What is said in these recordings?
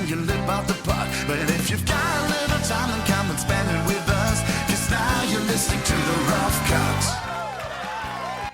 and you lip off the puck. But if you've got a little time, then come and spend it with us, 'cause now you're listening to the Rough Cut.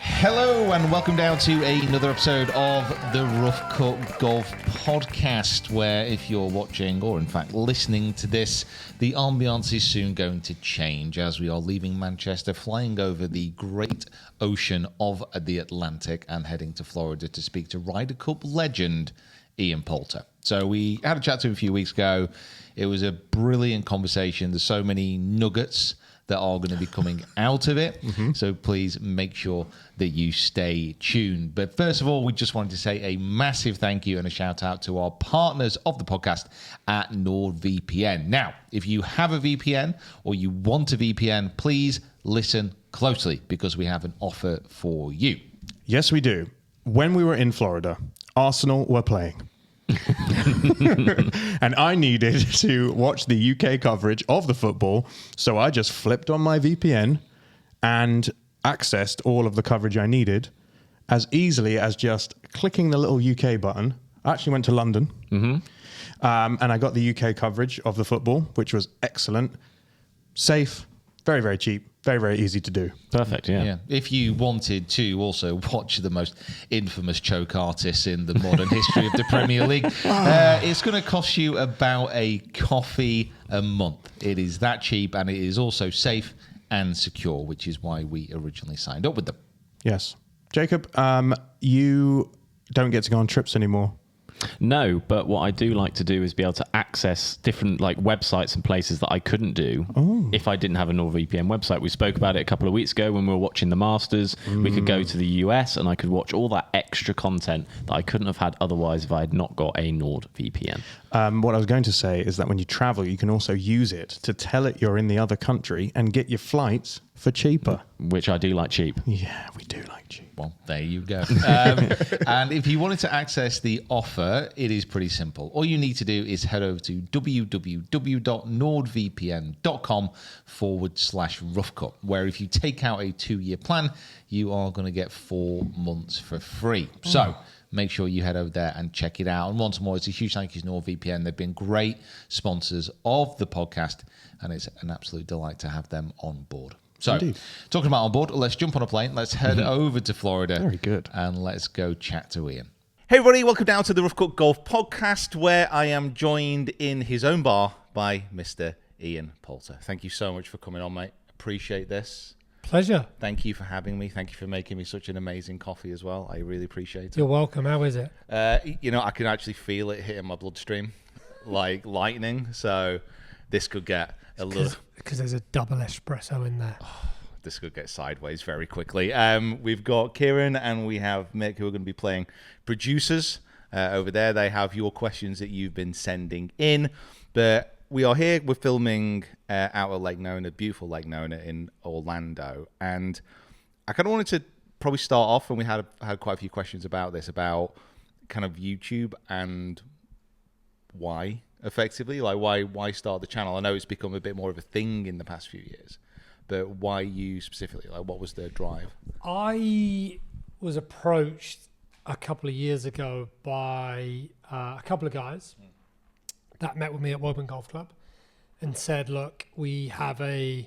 Hello and welcome down to another episode of the Rough Cut Golf podcast, where if you're watching or in fact listening to this, the ambiance is soon going to change as we are leaving Manchester, flying over the great ocean of the Atlantic and heading to Florida to speak to Ryder Cup legend Ian Poulter. So we had a chat to him a few weeks ago. It was a brilliant conversation. There's so many nuggets that are going to be coming out of it. So please make sure that you stay tuned. But first of all, we just wanted to say a massive thank you and a shout out to our partners of the podcast at NordVPN. Now, if you have a VPN or you want a VPN, please listen closely because we have an offer for you. Yes, we do. When we were in Florida, Arsenal were playing. And I needed to watch the UK coverage of the football, so I just flipped on my VPN and accessed all of the coverage I needed as easily as just clicking the little UK button. I actually went to London, and I got the UK coverage of the football, which was excellent, safe, very, very cheap, very, very easy to do. Perfect, yeah. If you wanted to also watch the most infamous choke artists in the modern history of the Premier League, it's going to cost you about a coffee a month. It is that cheap, and it is also safe and secure, which is why we originally signed up with them. Yes. Jacob, you don't get to go on trips anymore. No, but what I do like to do is be able to access different websites and places that I couldn't do if I didn't have a NordVPN website. We spoke about it a couple of weeks ago when we were watching the Masters. We could go to the US and I could watch all that extra content that I couldn't have had otherwise if I had not got a NordVPN. What I was going to say is that when you travel, you can also use it to tell it you're in the other country and get your flights for cheaper. Which I do like cheap. Yeah, we do like cheap. Well, there you go. And if you wanted to access the offer, it is pretty simple. All you need to do is head over to www.nordvpn.com/roughcut, where if you take out a 2-year plan, you are going to get 4 months for free. So make sure you head over there and check it out. And once more, it's a huge thank you to NordVPN. They've been great sponsors of the podcast, and it's an absolute delight to have them on board. So, talking about on board, let's jump on a plane. Let's head over to Florida. Very good. And let's go chat to Ian. Hey, everybody. Welcome down to the Rough Cut Golf podcast, where I am joined in his own bar by Mr. Ian Poulter. Thank you so much for coming on, mate. Appreciate this. Pleasure. Thank you for having me. Thank you for making me such an amazing coffee as well. I really appreciate it. You're welcome. How is it? I can actually feel it hitting my bloodstream like lightning. So this could get a little... Because there's a double espresso in there. This could get sideways very quickly. We've got Kieran and we have Mick, who are going to be playing producers over there. They have your questions that you've been sending in. But we are here. We're filming out at Lake Nona, beautiful Lake Nona in Orlando. And I kind of wanted to probably start off, and we had quite a few questions about this, about kind of YouTube and why, effectively. Like, why start the channel? I know it's become a bit more of a thing in the past few years. But why you specifically? Like, what was the drive? I was approached a couple of years ago by a couple of guys that met with me at Woburn Golf Club and said, look, we've got an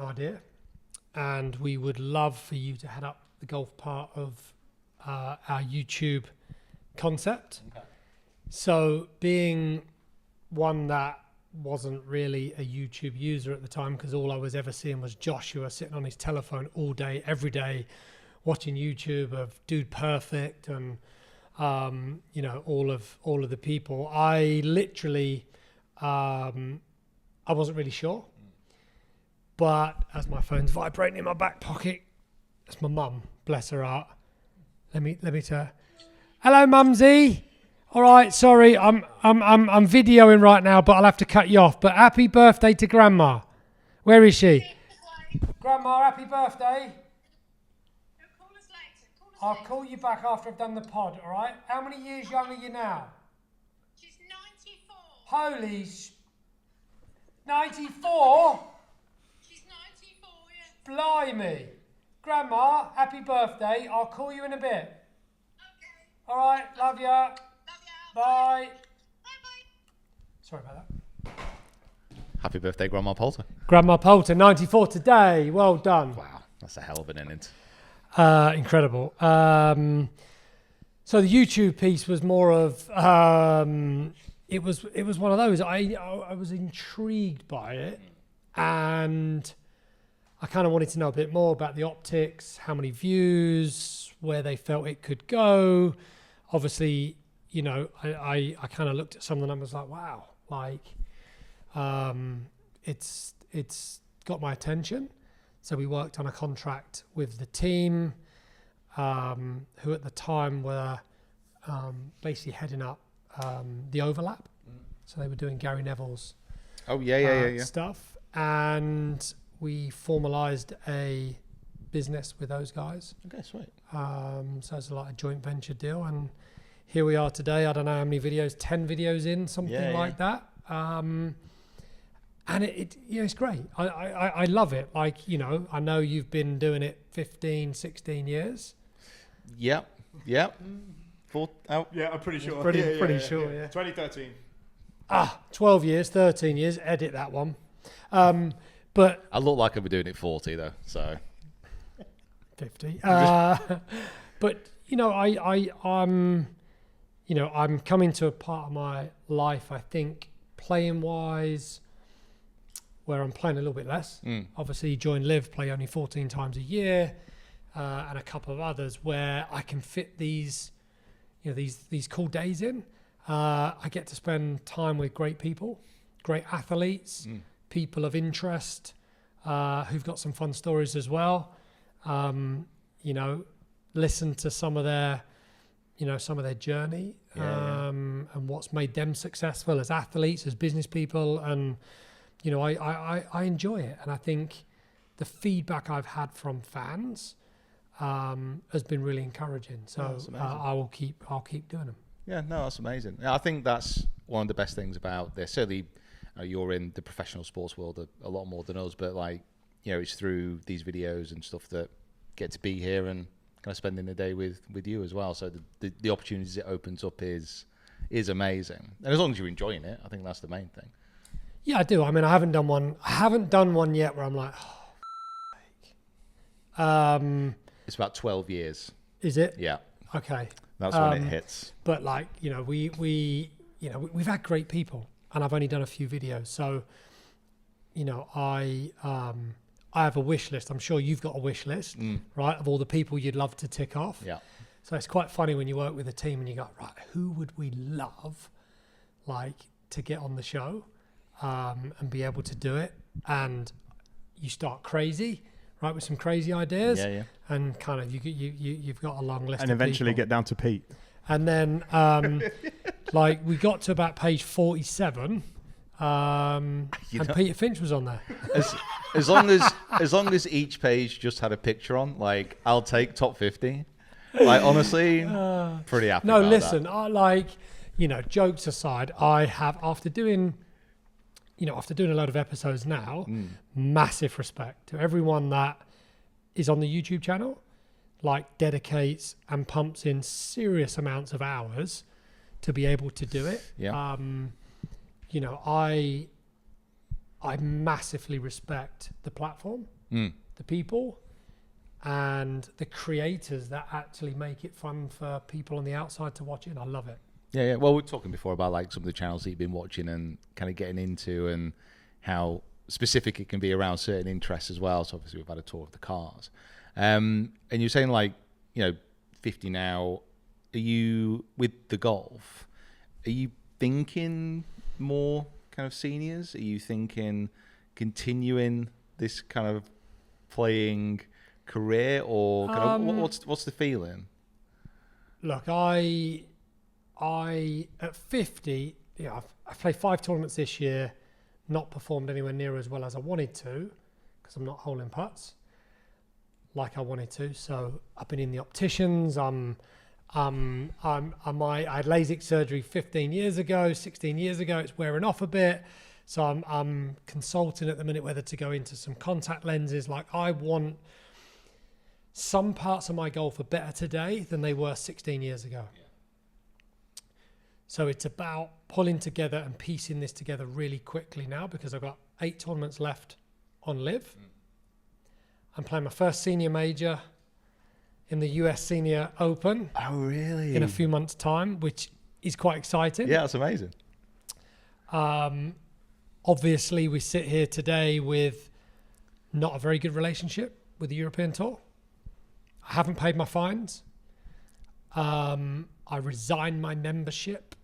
idea and we would love for you to head up the golf part of our YouTube concept. Okay. So being one that wasn't really a YouTube user at the time, because all I was ever seeing was Joshua sitting on his telephone all day, every day, watching YouTube of Dude Perfect and all of the people. I literally I wasn't really sure, but as my phone's vibrating in my back pocket, that's my mum, bless her heart. Let me tell her. Hello, Mumsy. All right, sorry, I'm videoing right now, but I'll have to cut you off. But happy birthday to Grandma. Where is she? Grandma, happy birthday. I'll call you back after I've done the pod, all right? How many years younger are you now? She's 94. Holy 94? She's 94, yeah. Blimey. Grandma, happy birthday. I'll call you in a bit. Okay. All right, love ya. Love ya. Bye. Bye-bye. Sorry about that. Happy birthday, Grandma Poulter. Grandma Poulter, 94 today. Well done. Wow, that's a hell of an innings. Incredible. So the YouTube piece was more of it was one of those. I was intrigued by it, and I kind of wanted to know a bit more about the optics, how many views, where they felt it could go. Obviously, you know, I kind of looked at some of the numbers like, wow, like it's got my attention. So we worked on a contract with the team, who at the time were basically heading up the overlap. So they were doing Gary Neville's stuff. And we formalized a business with those guys. Okay, sweet. So it's like a joint venture deal. And here we are today. I don't know how many videos, 10 videos in, something like that. And it you know, it's great. I love it. Like, you know, I know you've been doing it 15, 16 years. Yep. Yeah, I'm pretty sure. Pretty sure. 2013. 12 years, 13 years. Edit that one. But I look like I'll be doing it 40 though, so 50. But you know, I'm coming to a part of my life, I think, playing wise, where I'm playing a little bit less. Obviously, join LIV, play only 14 times a year, and a couple of others where I can fit these, you know, these cool days in. I get to spend time with great people, great athletes, people of interest, who've got some fun stories as well. You know, listen to some of their journey, and what's made them successful as athletes, as business people. And, you know, I enjoy it. And I think the feedback I've had from fans has been really encouraging. So I'll keep doing them. yeah, no, that's amazing. I think that's one of the best things about this. Certainly, you're in the professional sports world a lot more than us, but like, you know, it's through these videos and stuff that get to be here and kind of spending the day with you as well. So the opportunities it opens up is amazing. And as long as you're enjoying it, I think that's the main thing. Yeah, I do. I mean, I haven't done one yet where I'm like, It's about 12 years. Is it? Yeah. Okay. That's when it hits. But like, you know, we've had great people, and I've only done a few videos. So, you know, I have a wish list. I'm sure you've got a wish list, right, of all the people you'd love to tick off. Yeah. So it's quite funny when you work with a team and you go, right, who would we love, like, to get on the show, and be able to do it? And you start crazy, right, with some crazy ideas. Yeah. And kind of you've got a long list. And of eventually people. get down to Pete. And then, like, we got to about page 47, and Peter Finch was on there. As long as each page just had a picture on, like, I'll take top 50. Like, honestly, pretty happy. No, about listen, that. I like, you know, jokes aside, I have, after doing a load of episodes now, massive respect to everyone that is on the YouTube channel, like, dedicates and pumps in serious amounts of hours to be able to do it. Yeah. You know, I massively respect the platform, the people, and the creators that actually make it fun for people on the outside to watch it. And I love it. Yeah. Well, we were talking before about like some of the channels that you've been watching and kind of getting into, and how specific it can be around certain interests as well. So obviously we've had a tour of the cars, and you're saying, like, you know, 50 now. Are you with the golf? Are you thinking more kind of seniors? Are you thinking continuing this kind of playing career, or kind of what's the feeling? Look, I at 50, yeah, I've played 5 tournaments this year, not performed anywhere near as well as I wanted to, because I'm not holding putts like I wanted to. So I've been in the opticians. I had LASIK surgery 16 years ago. It's wearing off a bit. So I'm consulting at the minute whether to go into some contact lenses. Like, I want, some parts of my golf are better today than they were 16 years ago. Yeah. So it's about pulling together and piecing this together really quickly now, because I've got 8 tournaments left on LIV. I'm playing my first senior major in the US Senior Open Oh, really? in a few months' time, which is quite exciting. Yeah, that's amazing. Obviously, we sit here today with not a very good relationship with the European Tour. I haven't paid my fines. I resigned my membership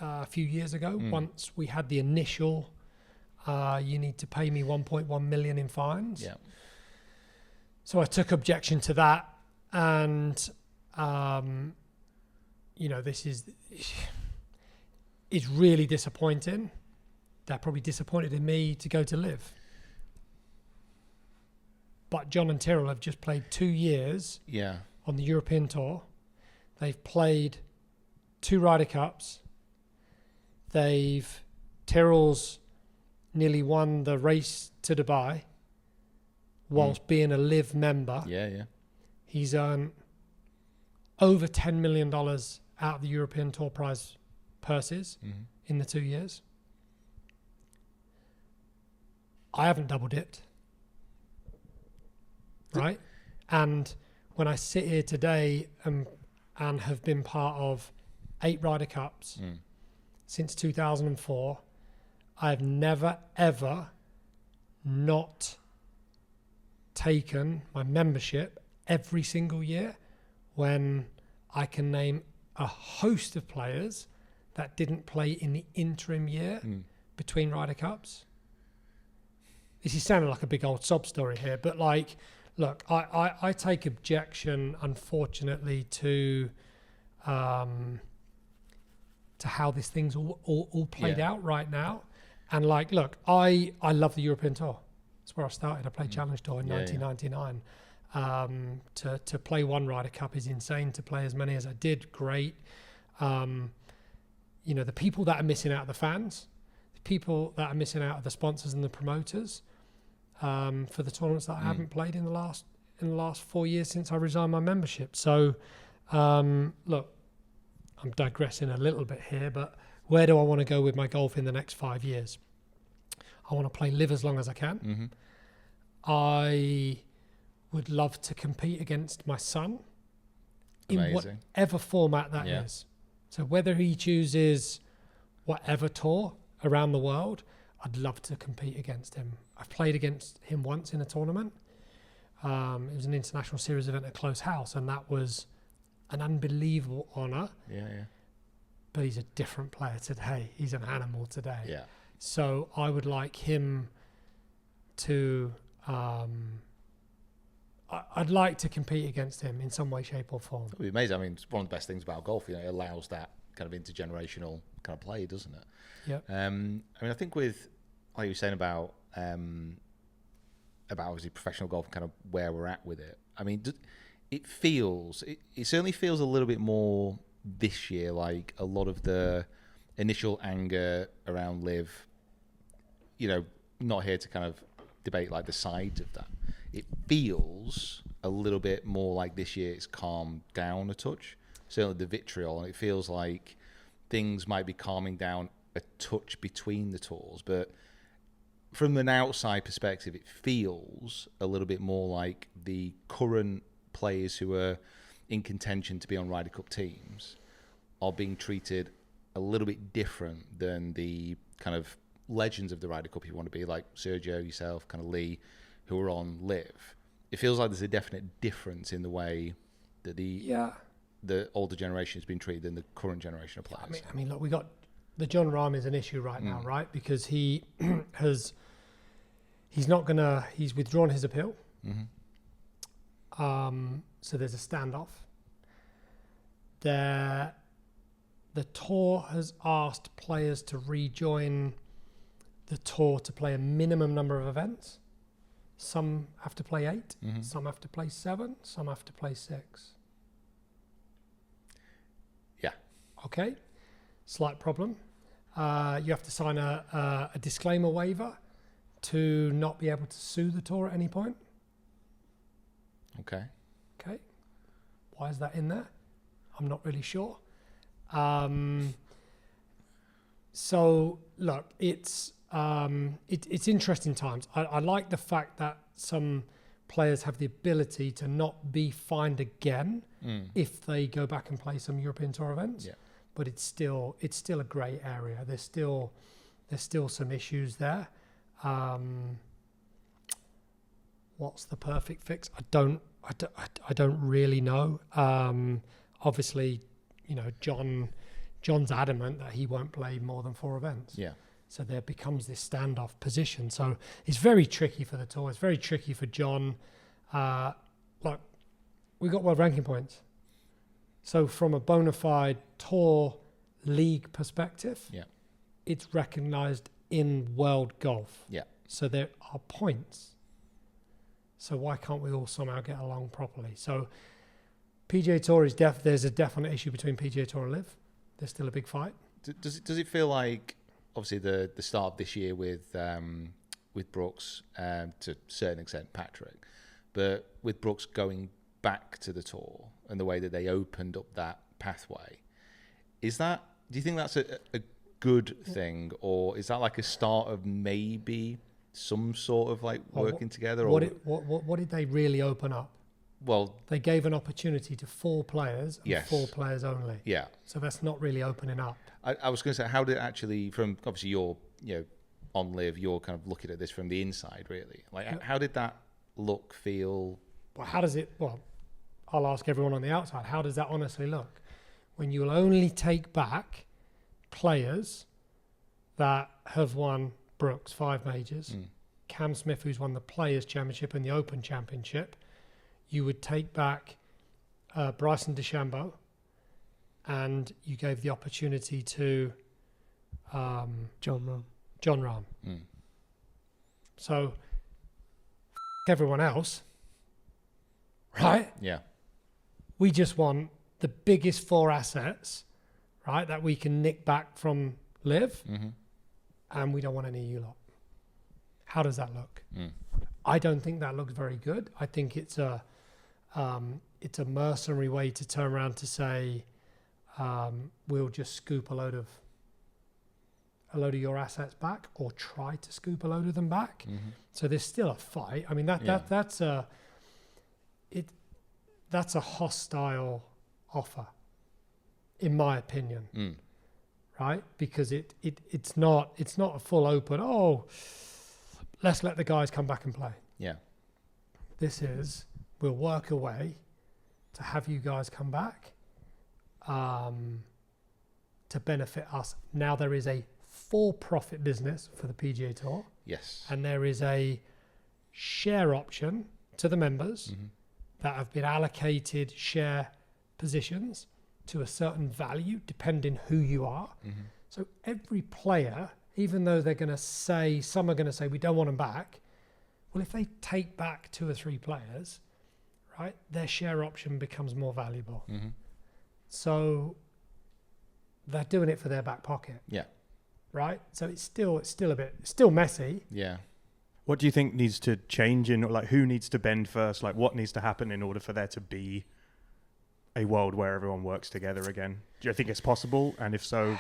a few years ago. Once we had the initial, you need to pay me 1.1 million in fines. Yeah. So I took objection to that, and this is it's really disappointing. They're probably disappointed in me to go to LIV. But John and Tyrrell have just played 2 years on the European Tour. They've played 2 Ryder Cups. Tyrrell's nearly won the race to Dubai whilst being a LIV member. Yeah. He's earned over $10 million out of the European Tour prize purses in the 2 years. I haven't double dipped. Right? And when I sit here today and have been part of 8 Ryder Cups since 2004, I've never, ever not taken my membership every single year, when I can name a host of players that didn't play in the interim year between Ryder Cups. This is sounding like a big old sob story here, but like, look, I take objection, unfortunately, to how this thing's all played out right now. And like, look, I love the European Tour. That's where I started. I played Challenge Tour in 1999. To play 1 Ryder Cup is insane. To play as many as I did, great. The people that are missing out are the fans. The people that are missing out are the sponsors and the promoters. For the tournaments that I haven't played in the last 4 years since I resigned my membership. So, look, I'm digressing a little bit here, but where do I want to go with my golf in the next 5 years? I want to play LIV as long as I can. I would love to compete against my son in whatever format that is. So whether he chooses whatever tour around the world, I'd love to compete against him. I've played against him once in a tournament. It was an international series event at Close House, and that was an unbelievable honour. Yeah. But he's a different player today. He's an animal today. Yeah. So I would like him to... I'd like to compete against him in some way, shape or form. It would be amazing. I mean, it's one of the best things about golf. It allows that kind of intergenerational kind of play, doesn't it? Yeah. I think with, like you were saying about obviously professional golf and kind of where we're at with it. I mean, it certainly feels a little bit more this year like a lot of the initial anger around LIV, not here to kind of debate like the sides of that. It feels a little bit more like this year it's calmed down a touch. Certainly the vitriol, and it feels like things might be calming down a touch between the tours. But from an outside perspective, it feels a little bit more like the current players who are in contention to be on Ryder Cup teams are being treated a little bit different than the kind of legends of the Ryder Cup, if you want to be, like Sergio, yourself, kind of Lee, who are on LIV. It feels like there's a definite difference in the way that the older generation has been treated than the current generation of players. I mean, look, we got the John Rahm is an issue right now, right? Because he's withdrawn his appeal. So there's a standoff. The tour has asked players to rejoin the tour to play a minimum number of events. Some have to play 8, some have to play 7, some have to play 6. Yeah. Okay. Slight problem. You have to sign a disclaimer waiver to not be able to sue the tour at any point. Okay. Why is that in there? I'm not really sure. So look, it's interesting times. I like the fact that some players have the ability to not be fined again if they go back and play some European Tour events. Yeah. But it's still a grey area. There's still some issues there. What's the perfect fix? I don't really know. Obviously, John's adamant that he won't play more than 4 events. Yeah. So there becomes this standoff position. So it's very tricky for the tour. It's very tricky for John. Look, we got world ranking points. So from a bona fide tour league perspective, it's recognised in world golf. Yeah. So there are points. So why can't we all somehow get along properly? So PGA Tour is there's a definite issue between PGA Tour and LIV. There's still a big fight. Does it feel like, obviously the start of this year with Brooks, to a certain extent Patrick, but with Brooks going back to the tour and the way that they opened up that pathway, do you think that's a good thing, or is that like a start of maybe some sort of like working together? What did they really open up? Well, they gave an opportunity to 4 players and yes. 4 players only. Yeah. So that's not really opening up. I was going to say, how did it actually, from obviously you're on LIV, you're kind of looking at this from the inside, really. Like, how did that look, feel? Well, how does it? Well, I'll ask everyone on the outside. How does that honestly look? When you'll only take back players that have won Brooks 5 majors, Cam Smith, who's won the Players' Championship and the Open Championship. You would take back Bryson DeChambeau, and you gave the opportunity to John Rahm. So everyone else, right? Yeah. We just want the biggest 4 assets, right, that we can nick back from LIV, and we don't want any of you lot. How does that look? I don't think that looks very good. I think it's a mercenary way to turn around to say, we'll just scoop a load of your assets back, or try to scoop a load of them back. So there's still a fight. I mean, that's a hostile offer, in my opinion, right? Because it's not a full open. Oh, let's let the guys come back and play. Yeah. This is, we'll work a way to have you guys come back to benefit us. Now there is a for-profit business for the PGA Tour. Yes. And there is a share option to the members that have been allocated share positions to a certain value, depending who you are. So every player, even though they're going to say, some are going to say, we don't want them back. Well, if they take back 2 or 3 players, right, their share option becomes more valuable. So they're doing it for their back pocket. Yeah. Right. So it's still messy. Yeah. What do you think needs to change who needs to bend first? Like, what needs to happen in order for there to be a world where everyone works together again? Do you think it's possible? And if so,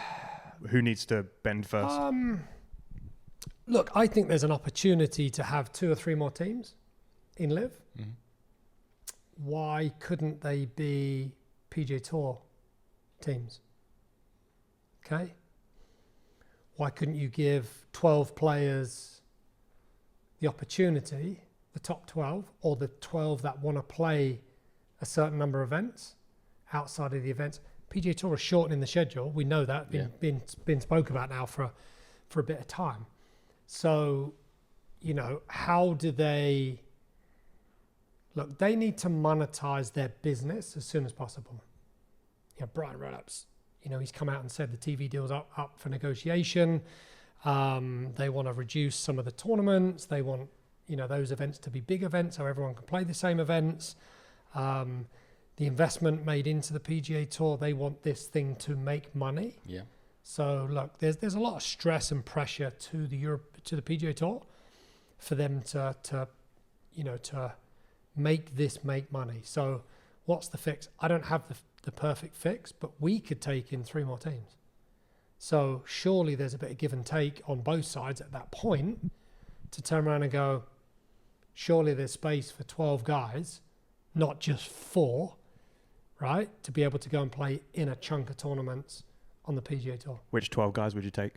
who needs to bend first? Look, I think there's an opportunity to have 2 or 3 more teams in LIV. Why couldn't they be PGA Tour teams? Okay. Why couldn't you give 12 players the opportunity, the top 12, or the 12 that want to play a certain number of events outside of the events? PGA Tour is shortening the schedule. We know that, been spoke about now for a bit of time. So, how do they... Look, they need to monetize their business as soon as possible. Brian Redup's, he's come out and said the TV deal's up for negotiation. They want to reduce some of the tournaments. They want, those events to be big events so everyone can play the same events. The investment made into the PGA Tour, they want this thing to make money. Yeah. So look, there's a lot of stress and pressure to the PGA Tour for them to make this make money. So what's the fix? I don't have the perfect fix, but we could take in 3 more teams. So surely there's a bit of give and take on both sides at that point to turn around and go, surely there's space for 12 guys, not just 4, right? To be able to go and play in a chunk of tournaments on the PGA Tour. Which 12 guys would you take?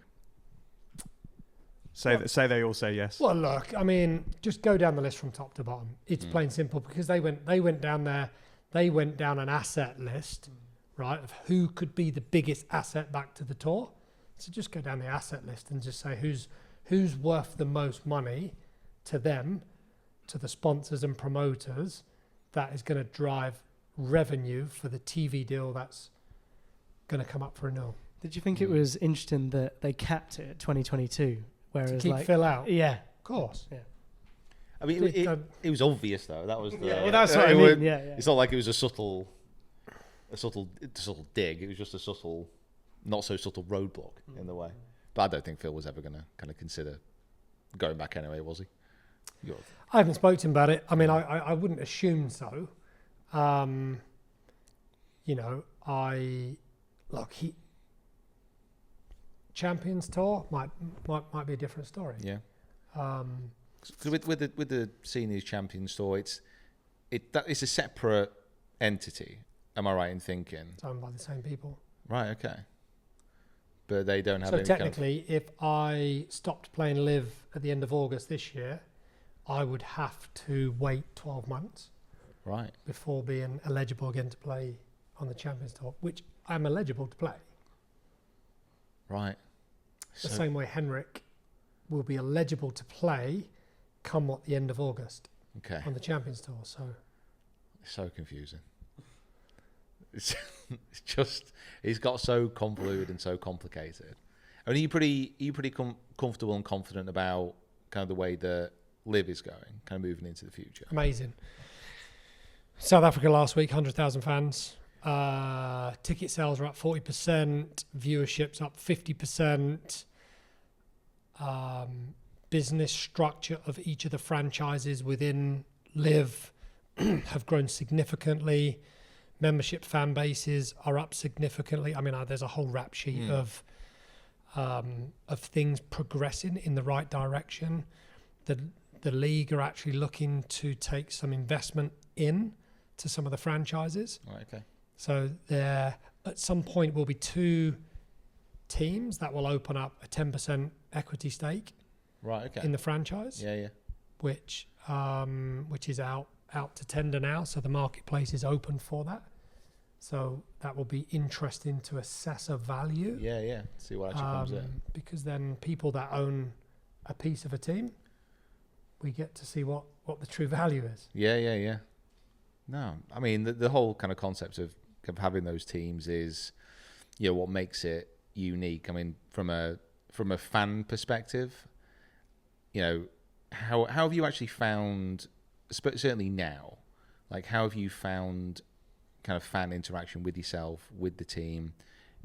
Say they all say yes. Well, look, I mean, just go down the list from top to bottom. It's plain simple because they went down there. They went down an asset list, right, of who could be the biggest asset back to the tour. So just go down the asset list and just say who's worth the most money to them, to the sponsors and promoters, that is going to drive revenue for the TV deal that's going to come up for renewal. Did you think it was interesting that they capped it at 2022? Whereas To keep Phil out. Yeah. Of course. Yeah. I mean, it was obvious though. That was the. Well, that's what I mean. Yeah. It's not like it was a subtle dig. It was just a subtle, not so subtle roadblock in the way. But I don't think Phil was ever going to kind of consider going back anyway, was he? I haven't spoken to him about it. I mean, I wouldn't assume so. Champions Tour might be a different story. Yeah. With the Seniors Champions Tour, it's a separate entity. Am I right in thinking? It's owned by the same people. Right. Okay. But they don't have. So any technically, if I stopped playing LIV at the end of August this year, I would have to wait 12 months. Right. Before being eligible again to play on the Champions Tour, which I'm eligible to play. Right. The same way Henrik will be eligible to play come what the end of August on the Champions Tour. So it's so confusing. It's just, it's got so convoluted and so complicated. I mean, are you pretty comfortable and confident about kind of the way that LIV is going, kind of moving into the future? Amazing. South Africa last week, 100,000 fans. Ticket sales are up 40%. Viewership's up 50%. Business structure of each of the franchises within LIV have grown significantly. Membership fan bases are up significantly. I mean, there's a whole rap sheet of things progressing in the right direction. The league are actually looking to take some investment in to some of the franchises. Right, okay. So there, at some point, will be 2 teams that will open up a 10% equity stake. Right, okay. In the franchise. Yeah. Which is out to tender now. So the marketplace is open for that. So that will be interesting to assess a value. Yeah. See what actually comes in. Because then people that own a piece of a team, we get to see what the true value is. Yeah. No, I mean the whole kind of concept of having those teams is, what makes it unique. I mean, from a fan perspective, how have you actually found, certainly now, like how have you found kind of fan interaction with yourself, with the team?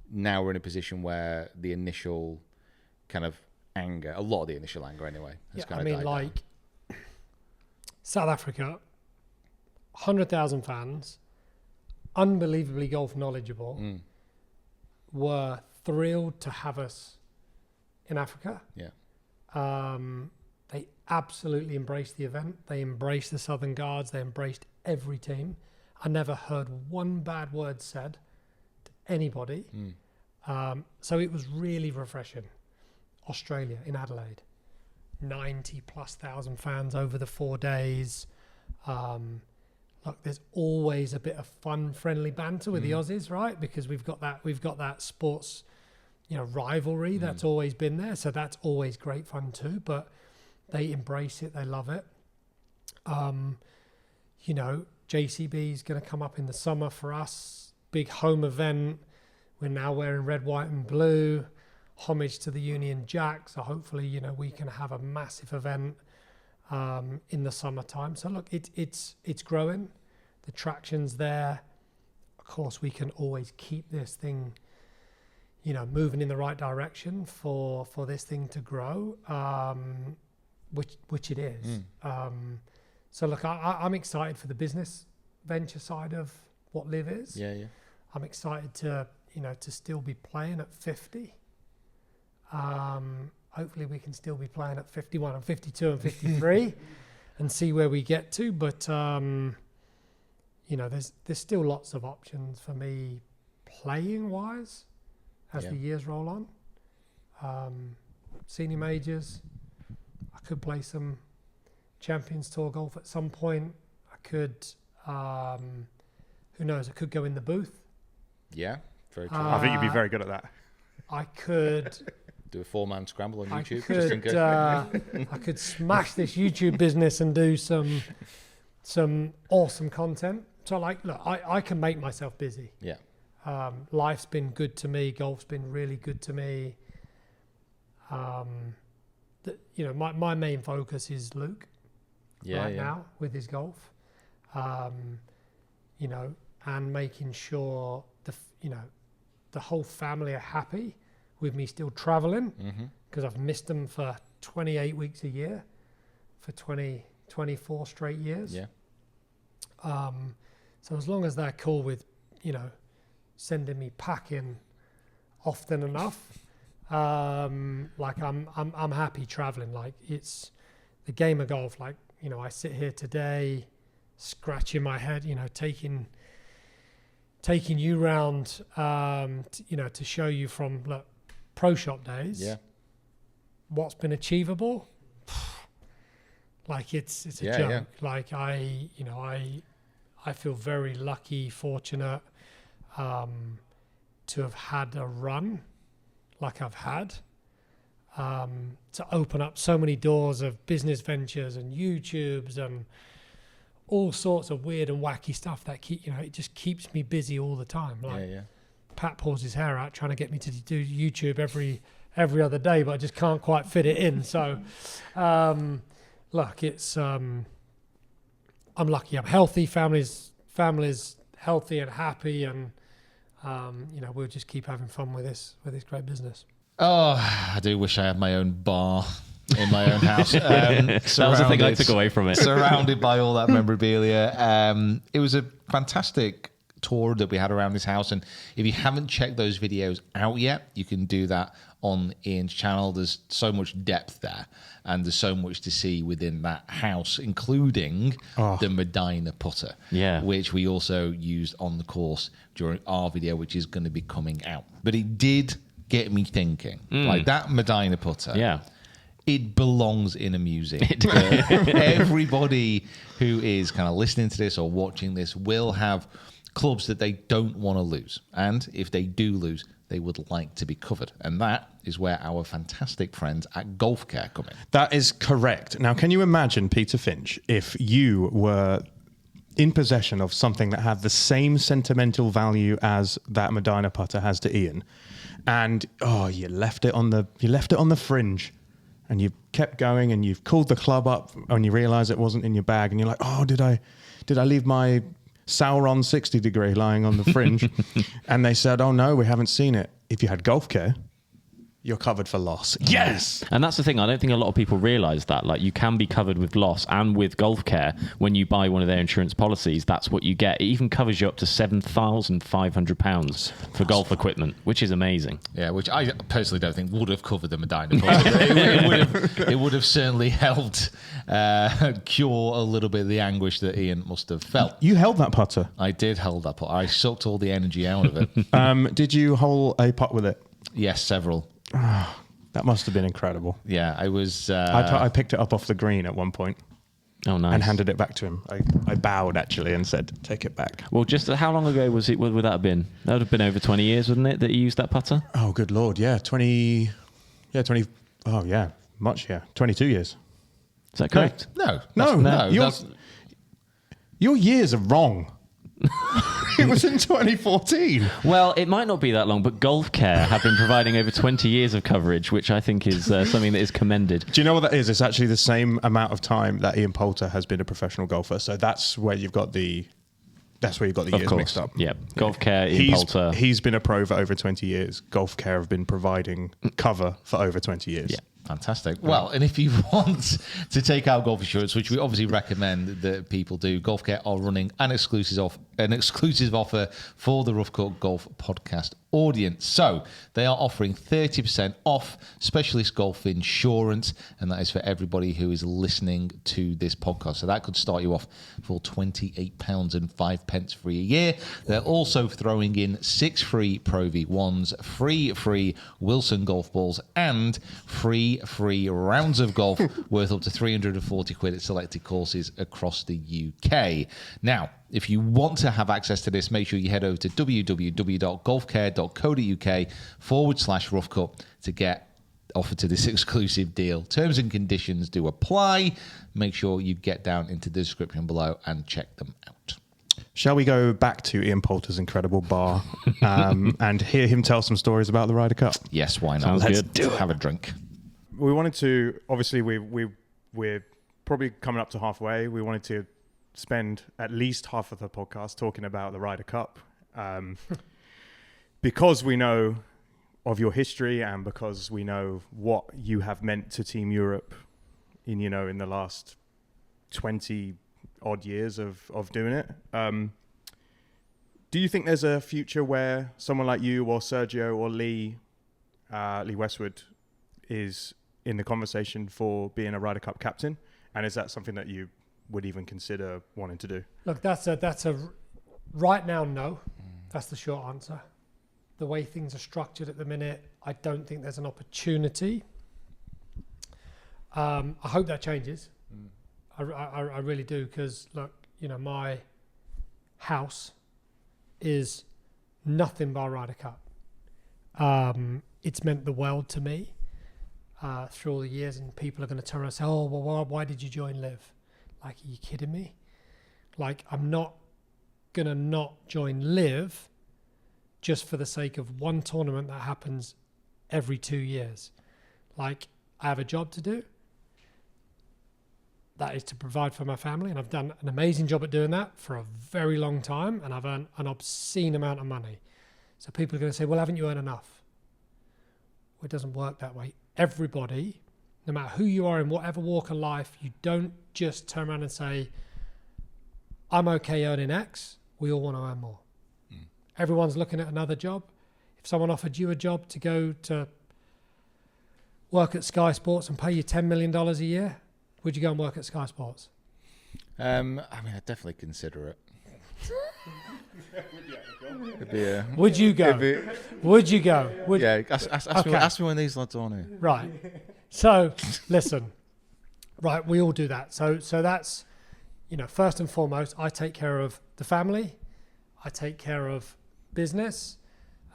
Now we're in a position where the initial kind of anger, a lot of the initial anger anyway, has kind of died down. South Africa, 100,000 fans, unbelievably golf knowledgeable, were thrilled to have us in Africa. Yeah. They absolutely embraced the event. They embraced the Southern Guards. They embraced every team. I never heard one bad word said to anybody. So it was really refreshing. Australia, in Adelaide, 90,000+ fans over the 4 days. Look, there's always a bit of fun, friendly banter with the Aussies, right? Because we've got that sports, rivalry that's always been there. So that's always great fun too. But they embrace it, they love it. JCB is going to come up in the summer for us. Big home event. We're now wearing red, white, and blue. Homage to the Union Jack. So hopefully, we can have a massive event in the summertime. So look, it's growing. The traction's there. Of course, we can always keep this thing, moving in the right direction for this thing to grow, which it is. So look, I'm excited for the business venture side of what LIV is. Yeah. I'm excited to still be playing at 50. Hopefully we can still be playing at 51 and 52 and 53 and see where we get to. But, there's still lots of options for me playing-wise as the years roll on. Senior majors, I could play some Champions Tour golf at some point. I could, who knows, I could go in the booth. Yeah, very true. I think you'd be very good at that. I could... Do a 4-man scramble on I YouTube. could, just in case. I could smash this YouTube business and do some awesome content. So look, I can make myself busy. Yeah. Life's been good to me. Golf's been really good to me. My main focus is Luke now with his golf. And making sure the whole family are happy with me still traveling, because I've missed them for 28 weeks a year for 24 straight years. Yeah. So as long as they're cool with, sending me packing often enough, I'm happy traveling. Like, it's the game of golf. Like, I sit here today scratching my head, taking you round, to show you from pro shop days. Yeah. What's been achievable? Like, it's a joke. Yeah. Like, I feel very lucky, fortunate, to have had a run like I've had, to open up so many doors of business ventures and YouTubes and all sorts of weird and wacky stuff that it just keeps me busy all the time. Like, Pat pulls his hair out trying to get me to do YouTube every other day, but I just can't quite fit it in. So, look, it's I'm lucky. I'm healthy. Family's healthy and happy, and we'll just keep having fun with this great business. Oh, I do wish I had my own bar in my own house. That was the thing I took away from it. Surrounded by all that memorabilia. It was a fantastic tour that we had around this house, and if you haven't checked those videos out yet, you can do that on Ian's channel. There's so much depth there, and there's so much to see within that house, including the Medina putter, which we also used on the course during our video, which is going to be coming out. But it did get me thinking, like that Medina putter, it belongs in a museum. Everybody who is kind of listening to this or watching this will have clubs that they don't want to lose, and if they do lose, they would like to be covered, and that is where our fantastic friends at Golf Care come in. That is correct. Now, can you imagine, Peter Finch, if you were in possession of something that had the same sentimental value as that Medina putter has to Ian, and you left it on the fringe, and you kept going, and you've called the club up, and you realise it wasn't in your bag, and you're like, did I leave my Sauron 60 degree lying on the fringe? And they said, oh no, we haven't seen it. If you had Golf Care, you're covered for loss. Yes! And that's the thing. I don't think a lot of people realise that. Like, you can be covered with loss, and with Golf Care, when you buy one of their insurance policies, that's what you get. It even covers you up to £7,500 for golf equipment, which is amazing. Yeah, which I personally don't think would have covered the Medina putter. it would have certainly helped cure a little bit of the anguish that Ian must have felt. You held that putter. I did hold that putter. I sucked all the energy out of it. Did you hole a putt with it? Yes, several. That must have been incredible. Yeah, I was... I picked it up off the green at one point. Oh, nice. And handed it back to him. I bowed, actually, and said, take it back. Well, just how long ago would that have been? That would have been over 20 years, wouldn't it, that you used that putter? Oh, good Lord, yeah. 20... Yeah, 20... Oh, yeah. Much, yeah. 22 years. Is that correct? No. Your years are wrong. It was in 2014. Well, it might not be that long, but Golf Care have been providing over 20 years of coverage, which I think is something that is commended. Do you know what that is? It's actually the same amount of time that Ian Poulter has been a professional golfer. So that's where you've got the years mixed up. Yeah, Golf Care, Ian Poulter. He's been a pro for over 20 years. Golf Care have been providing cover for over 20 years. Yeah. Fantastic. Well, and if you want to take out golf insurance, which we obviously recommend that people do, Golf Care are running an exclusive an exclusive offer for the Rough Cut Golf podcast audience. So they are offering 30% off specialist golf insurance, and that is for everybody who is listening to this podcast. So that could start you off for £28.05 for a year. They're also throwing in 6 free Pro V1s, free Wilson golf balls, and free rounds of golf worth up to 340 quid at selected courses across the UK. Now, if you want to have access to this, make sure you head over to www.golfcare.co.uk/roughcut to get offered to this exclusive deal. Terms and conditions do apply. Make sure you get down into the description below and check them out. Shall we go back to Ian Poulter's incredible bar and hear him tell some stories about the Ryder Cup? Yes, why not? Sounds Let's good. do it. Have a drink. We wanted to, obviously, we're probably coming up to halfway. We wanted to spend at least half of the podcast talking about the Ryder Cup because we know of your history and because we know what you have meant to Team Europe in the last 20 odd years of doing it. Do you think there's a future where someone like you or Sergio or Lee Westwood is in the conversation for being a Ryder Cup captain? And is that something that you would even consider wanting to do? Look, that's a right now, no. That's the short answer. The way things are structured at the minute, I don't think there's an opportunity. I hope that changes. I really do, because look, my house is nothing but Ryder Cup. It's meant the world to me through all the years, and people are going to turn around and say, "Oh, well, why did you join LIV?" Like, are you kidding me? Like, I'm not going to not join LIV just for the sake of one tournament that happens every 2 years. Like, I have a job to do. That is to provide for my family, and I've done an amazing job at doing that for a very long time, and I've earned an obscene amount of money. So people are going to say, well, haven't you earned enough? Well, it doesn't work that way. Everybody, no matter who you are in whatever walk of life, you don't just turn around and say, I'm okay earning X. We all want to earn more. Everyone's looking at another job. If someone offered you a job to go to work at Sky Sports and pay you $10 million a year, would you go and work at Sky Sports? I'd definitely consider it. Would you go? Would you go? Ask me when these lads are on here. Right. So, listen. Right, we all do that. So that's, first and foremost, I take care of the family. I take care of business.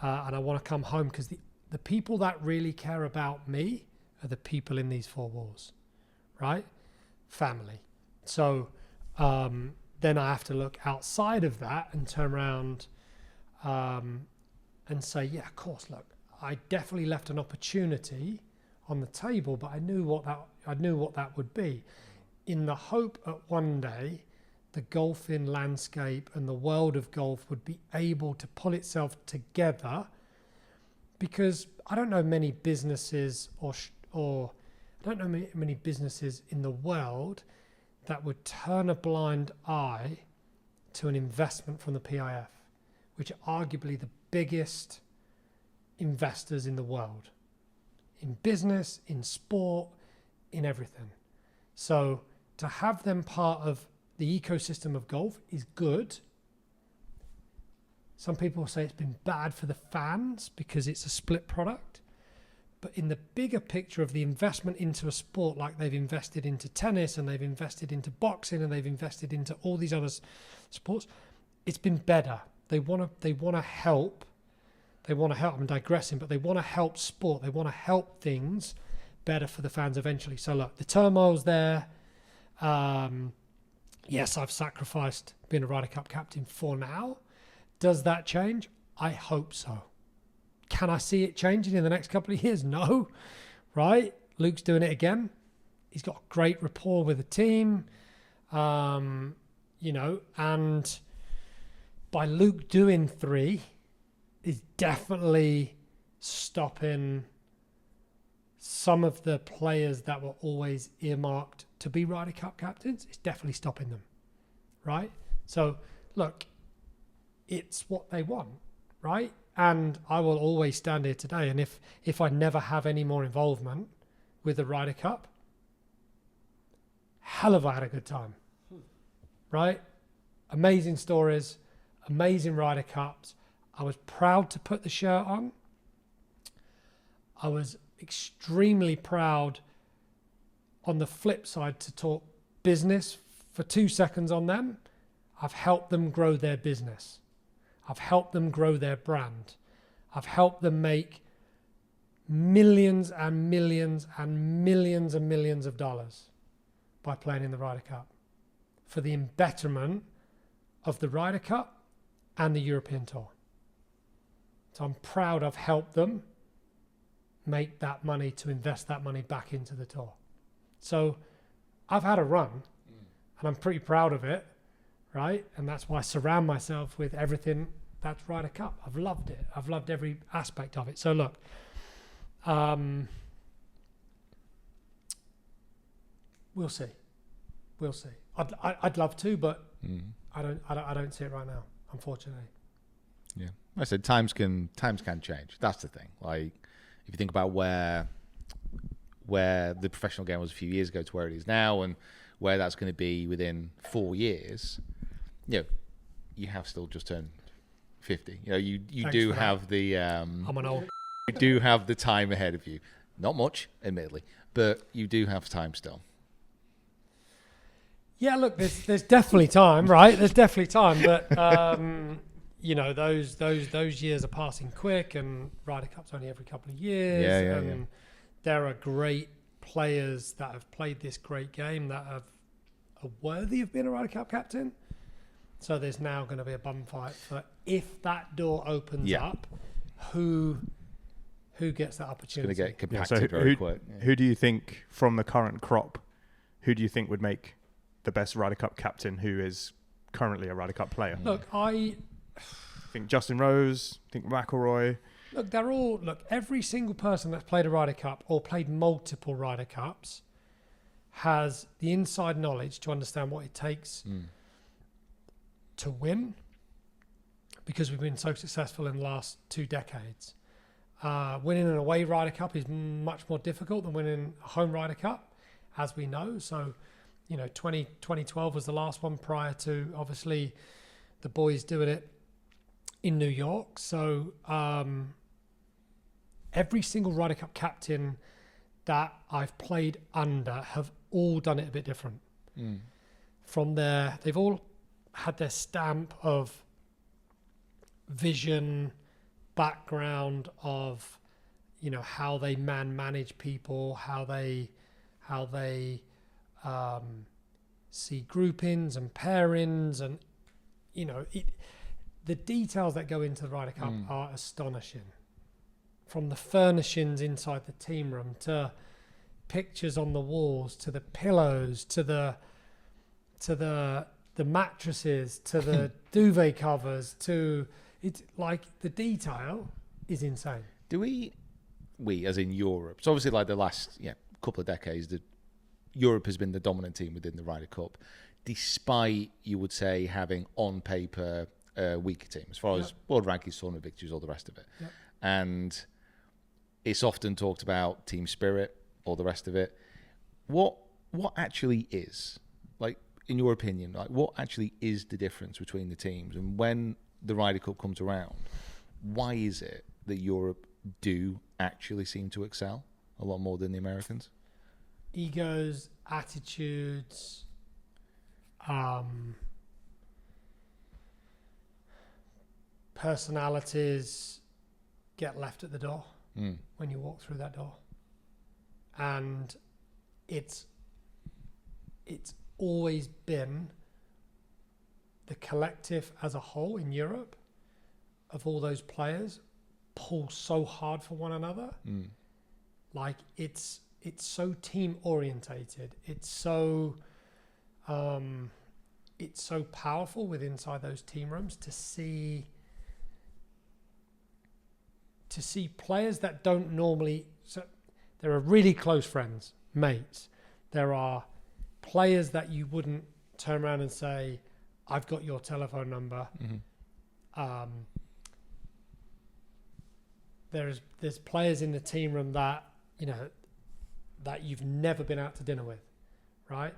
And I want to come home, because the people that really care about me are the people in these four walls. Right? Family. So then I have to look outside of that and turn around and say, yeah, of course, look, I definitely left an opportunity on the table, but I knew what that would be, in the hope that one day the golfing landscape and the world of golf would be able to pull itself together, because I don't know many businesses or I don't know many businesses in the world that would turn a blind eye to an investment from the PIF, which are arguably the biggest investors in the world, in business, in sport, in everything. So to have them part of the ecosystem of golf is good. Some people say it's been bad for the fans because it's a split product. But in the bigger picture of the investment into a sport, like they've invested into tennis and they've invested into boxing and they've invested into all these other sports, it's been better. They want to help. They want to help. I'm digressing, but they want to help sport. They want to help things better for the fans eventually. So look, the turmoil's there. Yes, I've sacrificed being a Ryder Cup captain for now. Does that change? I hope so. Can I see it changing in the next couple of years? No, right? Luke's doing it again. He's got great rapport with the team, and by Luke doing 3 is definitely stopping some of the players that were always earmarked to be Ryder Cup captains. It's definitely stopping them, right? So, look, it's what they want, right? And I will always stand here today. And if I never have any more involvement with the Ryder Cup, hell have I had a good time, right? Amazing stories, amazing Ryder Cups. I was proud to put the shirt on. I was extremely proud on the flip side to talk business for 2 seconds on them. I've helped them grow their business. I've helped them grow their brand. I've helped them make millions and millions and millions and millions of dollars by playing in the Ryder Cup for the betterment of the Ryder Cup and the European Tour. So I'm proud I've helped them make that money to invest that money back into the tour. So I've had a run and I'm pretty proud of it, right? And that's why I surround myself with everything that's Ryder Cup. I've loved it. I've loved every aspect of it. So look, we'll see. We'll see. I'd love to, but I don't see it right now, unfortunately. Yeah, I said times can change. That's the thing. Like, if you think about where the professional game was a few years ago to where it is now, and where that's going to be within 4 years, you have still just turned 50. You do have the I'm an old. you do have the time ahead of you. Not much, admittedly, but you do have time still. Yeah, look, there's definitely time, right? There's definitely time, but those years are passing quick, and Ryder Cup's only every couple of years. Yeah. There are great players that have played this great game that are worthy of being a Ryder Cup captain. So there's now going to be a bum fight for if that door opens up, who gets that opportunity. It's going to get compacted very quick. Who do you think from the current crop, who do you think would make the best Ryder Cup captain who is currently a Ryder Cup player? Look, I think Justin Rose, think McIlroy. Look, every single person that's played a Ryder Cup or played multiple Ryder Cups has the inside knowledge to understand what it takes to win, because we've been so successful in the last 2 decades. Winning an away Ryder Cup is much more difficult than winning a home Ryder Cup, as we know. So, 2012 was the last one prior to, obviously, the boys doing it in New York. So every single Ryder Cup captain that I've played under have all done it a bit different. They've all had their stamp of vision, background of, how they manage people, how they see groupings and pairings, and the details that go into the Ryder Cup are astonishing. From the furnishings inside the team room to pictures on the walls, to the pillows, to the mattresses, to the duvet covers, to it's like the detail is insane. Do we as in Europe? So obviously, like the last couple of decades, Europe has been the dominant team within the Ryder Cup, despite, you would say, having on paper a weaker team as far as world rankings, tournament victories, all the rest of it. And it's often talked about team spirit, all the rest of it. What actually is, like, in your opinion, like, what actually is the difference between the teams? And when the Ryder Cup comes around, why is it that Europe do actually seem to excel a lot more than the Americans? Egos, attitudes, personalities get left at the door when you walk through that door. And it's always been the collective as a whole in Europe of all those players pull so hard for one another. Like it's so team orientated. It's so powerful with inside those team rooms to see players that don't normally. So there are really close friends, mates. There are players that you wouldn't turn around and say, "I've got your telephone number. there's players in the team room that that you've never been out to dinner with, right?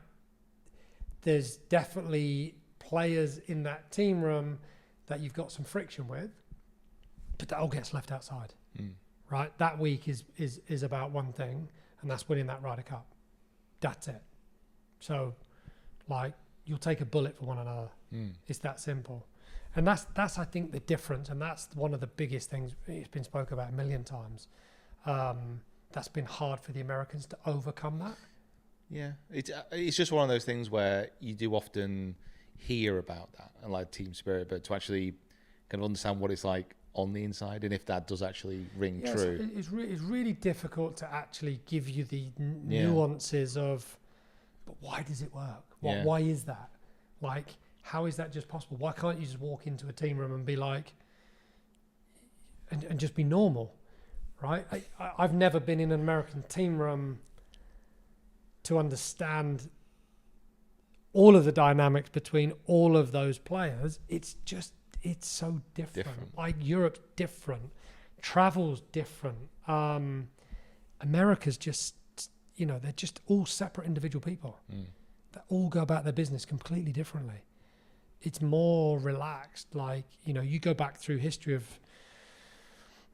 There's definitely players in that team room that you've got some friction with, but that all gets left outside, right? That week is about one thing, and that's winning that Ryder Cup. That's it. So, like, you'll take a bullet for one another. It's that simple. And that's I think the difference, and that's one of the biggest things. It's been spoken about a million times. That's been hard for the Americans to overcome that. Yeah, it's just one of those things where you do often hear about that and like team spirit, but to actually kind of understand what it's like on the inside and if that does actually ring true. It's really difficult to actually give you the nuances of, but why does it work? Why is that? Like, how is that just possible? Why can't you just walk into a team room and be like, and just be normal, right? I've never been in an American team room to understand all of the dynamics between all of those players. It's so different. Like, Europe's different, travel's different. America's just, they're just all separate individual people that all go about their business completely differently. It's more relaxed. Like, you go back through history of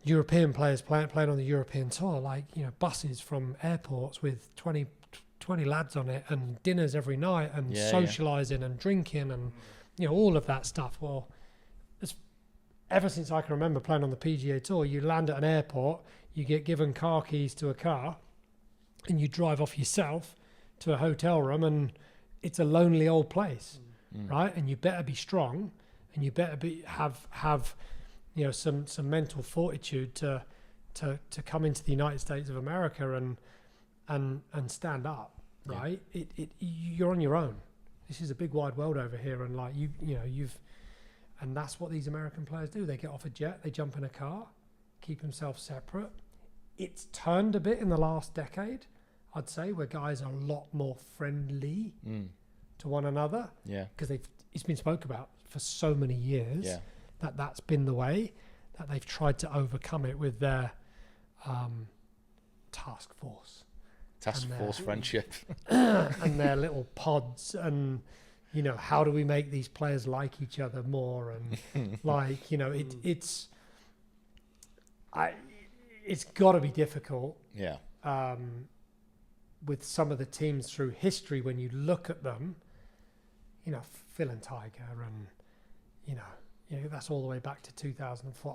European players playing on the European tour, like, buses from airports with 20 lads on it and dinners every night and socializing and drinking and, all of that stuff. Well, ever since I can remember playing on the PGA Tour, you land at an airport, you get given car keys to a car, and you drive off yourself to a hotel room, and it's a lonely old place, right? And you better be strong, and you better have some mental fortitude to come into the United States of America and stand up, right? You're on your own. This is a big wide world over here, and like and that's what these American players do. They get off a jet, they jump in a car, keep themselves separate. It's turned a bit in the last decade, I'd say, where guys are a lot more friendly to one another. Yeah. Because it's been spoke about for so many years that's been the way, that they've tried to overcome it with their task force friendship. And their little pods and, how do we make these players like each other more? And like, it's got to be difficult. Yeah. With some of the teams through history, when you look at them, Phil and Tiger, and that's all the way back to 2004.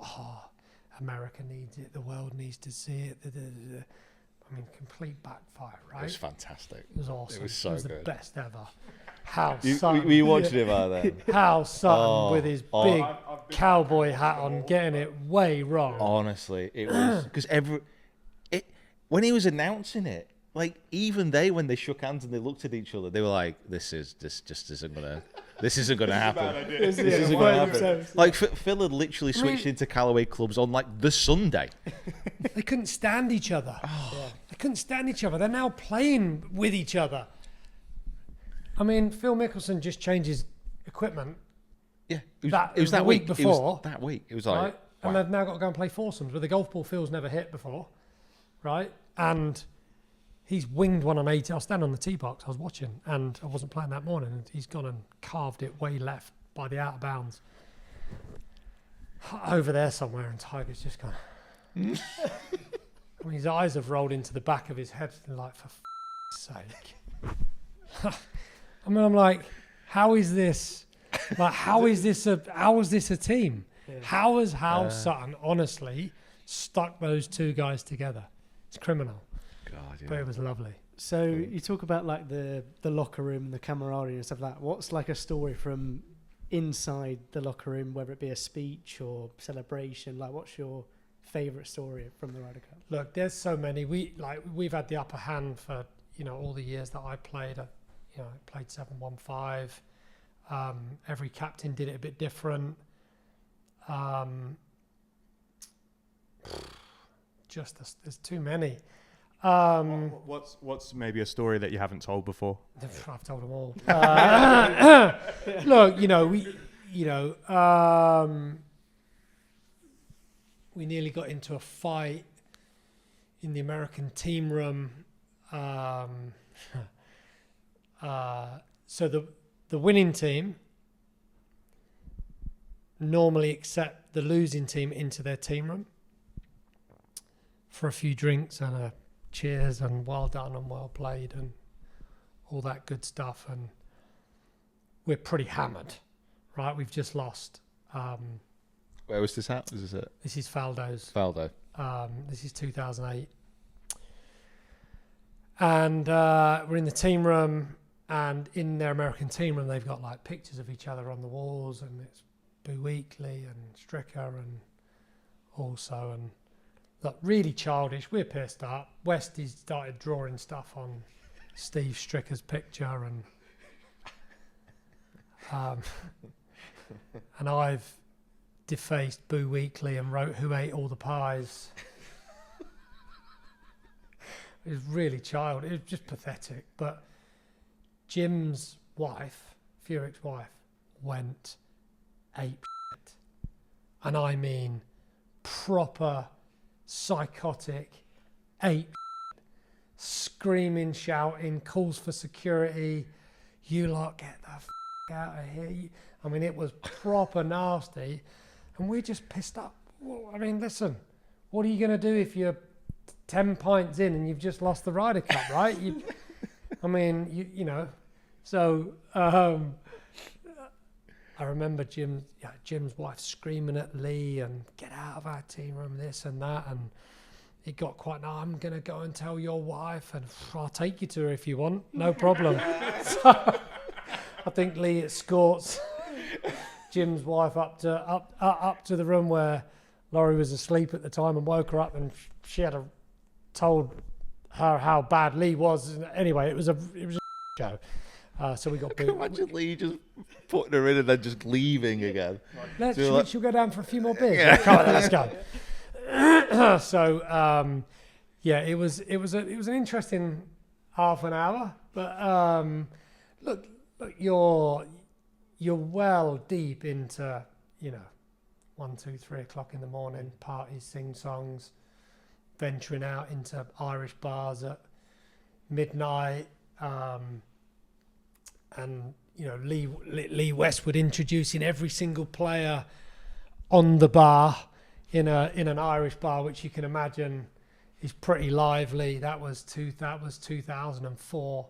America needs it. The world needs to see it. I mean, complete backfire, right? It was fantastic. It was awesome. It was so good. the best ever. Hal Were Sutton. you watching him out there? Hal Sutton with his big cowboy hat on, getting it way wrong. Honestly, it was because when he was announcing it, like, even when they shook hands and they looked at each other, they were like, "This just isn't gonna happen. This isn't gonna happen." Like, Phil had literally switched into Callaway clubs on like the Sunday. They couldn't stand each other. They couldn't stand each other. They're now playing with each other. I mean, Phil Mickelson just changed his equipment. Yeah, it was that week before. That week, it was like, right? And they've now got to go and play foursomes with a golf ball Phil's never hit before, right? And he's winged one on 80. I was standing on the tee box, I was watching, and I wasn't playing that morning, and he's gone and carved it way left by the out of bounds. Over there somewhere, and Tiger's just gone. I mean, his eyes have rolled into the back of his head, like, for sake. I mean, I'm like, how is this? Like, how is this a team? Yeah. How has Hal Sutton honestly stuck those two guys together? It's criminal. God, yeah. But it was lovely. So you talk about like the locker room and the camaraderie and stuff like that. What's like a story from inside the locker room, whether it be a speech or celebration? Like, what's your favourite story from the Ryder Cup? Look, there's so many. We've had the upper hand for all the years that I played. I played 715. Every captain did it a bit different. There's too many. What's maybe a story that you haven't told before? I've told them all. Look, we nearly got into a fight in the American team room. So the winning team normally accept the losing team into their team room for a few drinks and a cheers and well done and well played and all that good stuff. And we're pretty hammered, right? We've just lost. Where was this at? Was this it? This is Faldo's. Faldo. This is 2008. And we're in the team room, and in their American team room, they've got like pictures of each other on the walls, and it's Boo Weekly and Stricker and also, and look, really childish. We're pissed up. Westy started drawing stuff on Steve Stricker's picture, and I've defaced Boo Weekly and wrote "Who ate all the pies." It was really childish. It was just pathetic. But Jim's wife, Furyk's wife, went ape shit. And I mean proper psychotic ape shit. Screaming, shouting, calls for security. You lot get the f*** out of here. I mean, it was proper nasty. And we're just pissed up. Well, I mean, listen, what are you going to do if you're 10 pints in and you've just lost the Ryder Cup, right? You know. So I remember Jim's wife screaming at Lee and get out of our team room, this and that, and it got quite. No, I'm gonna go and tell your wife, and I'll take you to her if you want, no problem. So I think Lee escorts Jim's wife up to the room where Laurie was asleep at the time and woke her up, and she had told her how bad Lee was. Anyway, it was a show. So we got booed. Imagine Lee just putting her in and then just leaving again. She'll go down for a few more beers. Yeah. Come on, let's go. So yeah, it was an interesting half an hour. But look, you're well deep into 1, 2, 3 o'clock in the morning, parties, sing songs, venturing out into Irish bars at midnight, and Lee Westwood introducing every single player on the bar in an Irish bar, which you can imagine is pretty lively. That was 2004.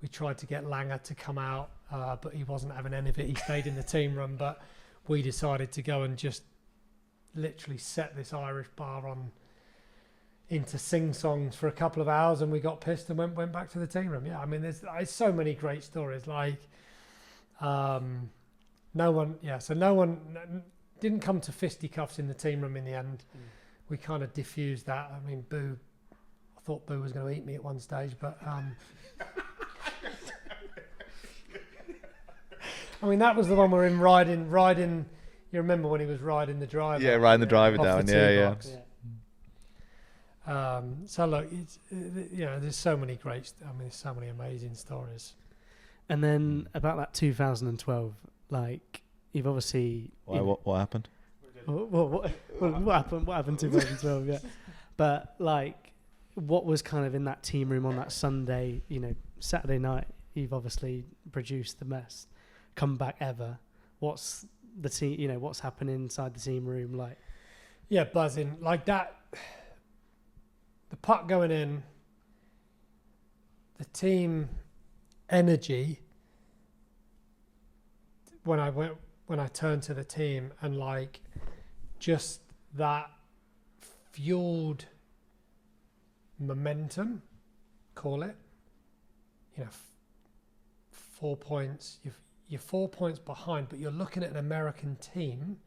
We tried to get Langer to come out, but he wasn't having any of it. He stayed in the team room, but we decided to go and just literally set this Irish bar on into sing-songs for a couple of hours, and we got pissed and went back to the team room. Yeah, I mean, there's so many great stories. Like, no one didn't come to fisticuffs in the team room in the end. We kind of diffused that. I mean, I thought Boo was going to eat me at one stage, but I mean, that was the one we're in riding. You remember when he was riding the driver? Yeah, riding the driver down. Yeah. So look, there's so many there's so many amazing stories. And then about that 2012, like you've obviously. What happened? What happened? What happened in 2012? Yeah, but like, what was kind of in that team room on that Sunday? Saturday night. You've obviously produced the best comeback ever. What's the team? What's happening inside the team room like? Yeah, buzzing like that. The puck going in, the team energy. When I turned to the team, and like just that fueled momentum, call it. 4 points. You're 4 points behind, but you're looking at an American team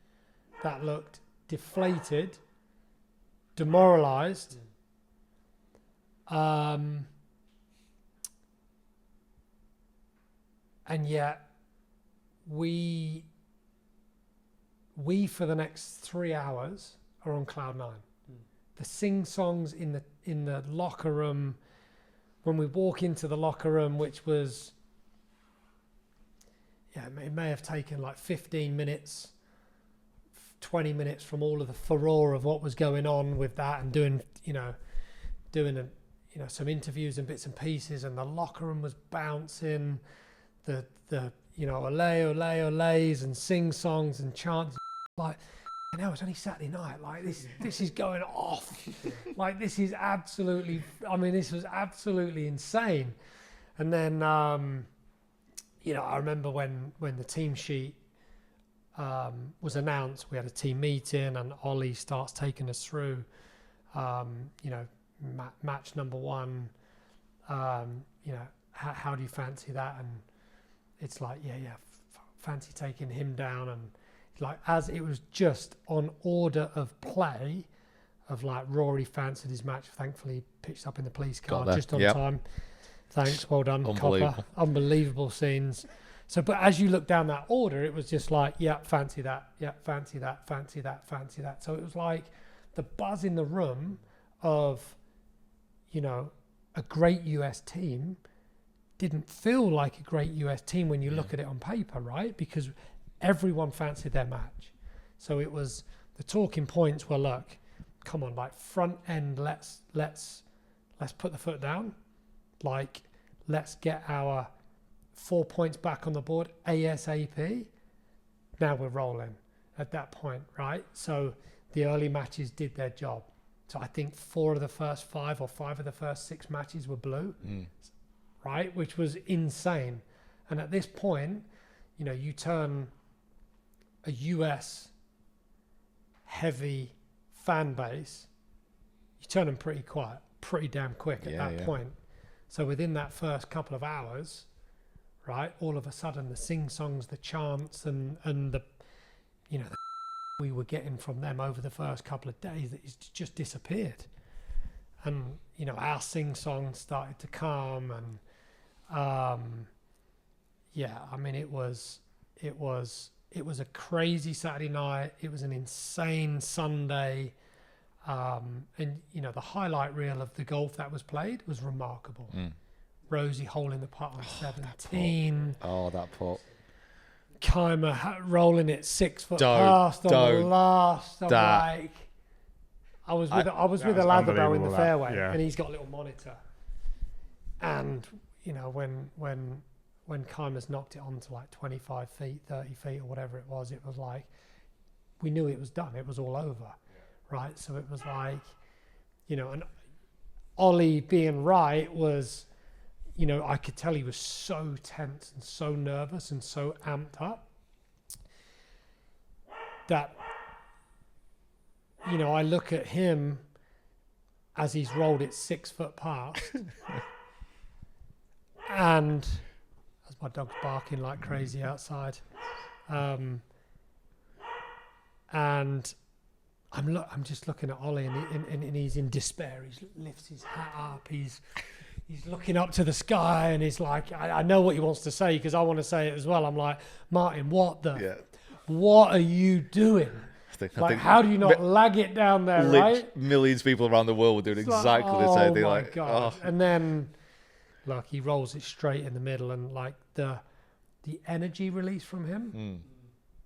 that looked deflated, demoralised. And yet we for the next 3 hours are on cloud 9. The sing-songs in the locker room, when we walk into the locker room, which was, it may have taken like 15 minutes, 20 minutes from all of the furore of what was going on with that, and doing some interviews and bits and pieces, and the locker room was bouncing, the ole ole's and sing songs and chants, like, I know it's only Saturday night, like this is going off, like this was absolutely insane. And then I remember when the team sheet was announced, we had a team meeting, and Ollie starts taking us through match number one, how do you fancy that? And it's like, fancy taking him down. And like, as it was just on order of play of like, Rory fancied his match, thankfully pitched up in the police car just on time. Thanks, well done, Copper. Unbelievable scenes. So, but as you look down that order, it was just like, fancy that, fancy that, fancy that, fancy that. So it was like the buzz in the room of, a great US team didn't feel like a great US team when you look at it on paper, right? Because everyone fancied their match. So it was, the talking points were, look, come on, like front end, let's put the foot down. Like, let's get our 4 points back on the board ASAP. Now we're rolling at that point, right? So the early matches did their job. So I think 4 of the first 5 or 5 of the first 6 matches were blue, right? Which was insane. And at this point, you turn a US heavy fan base, you turn them pretty quiet, pretty damn quick at that point. So within that first couple of hours, right, all of a sudden the sing-songs, the chants, and the we were getting from them over the first couple of days, that it's just disappeared. And our sing-songs started to come, and it was a crazy Saturday night. It was an insane Sunday. And the highlight reel of the golf that was played was remarkable. Rosie holding the putt on 17. That putt. Keimer rolling it 6 foot past on the last. I was with a Latherbow in the fairway, and he's got a little monitor. And when Keimer's knocked it onto like 25 feet, 30 feet, or whatever it was like, we knew it was done. It was all over. Right, so it was like, and Ollie being right was, I could tell he was so tense and so nervous and so amped up that, I look at him as he's rolled it 6 foot past, and as my dog's barking like crazy outside, and I'm just looking at Ollie, and he's in despair. He lifts his hat up. He's looking up to the sky, and he's like, I know what he wants to say, because I want to say it as well. I'm like, Martin, what are you doing? I think how do you not lag it down there, right? Millions of people around the world were doing exactly the same thing. Oh my God. And then, look, he rolls it straight in the middle, and like the energy release from him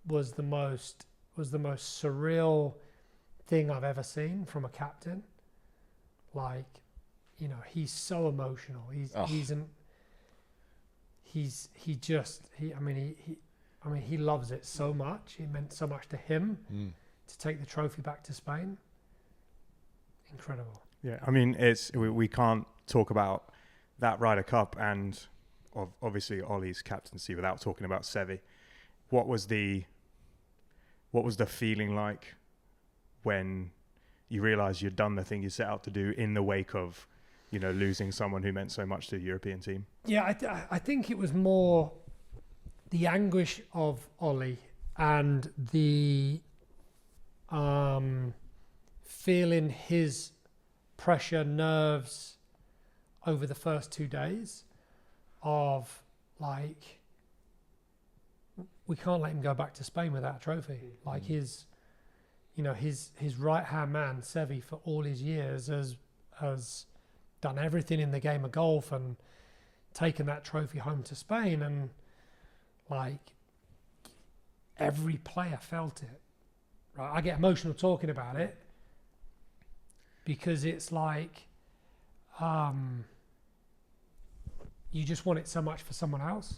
was the most surreal thing I've ever seen from a captain. Like, he's so emotional. He loves it so much. It meant so much to him to take the trophy back to Spain. Incredible. Yeah, we can't talk about that Ryder Cup and obviously Ollie's captaincy without talking about Seve. What was the feeling like when you realised you'd done the thing you set out to do in the wake of, losing someone who meant so much to the European team? Yeah, I think it was more the anguish of Ollie and the feeling his pressure, nerves over the first 2 days of like, we can't let him go back to Spain without a trophy. Like his right hand man, Seve, for all his years has done everything in the game of golf and taken that trophy home to Spain, and like every player felt it, right? I get emotional talking about it because it's like you just want it so much for someone else.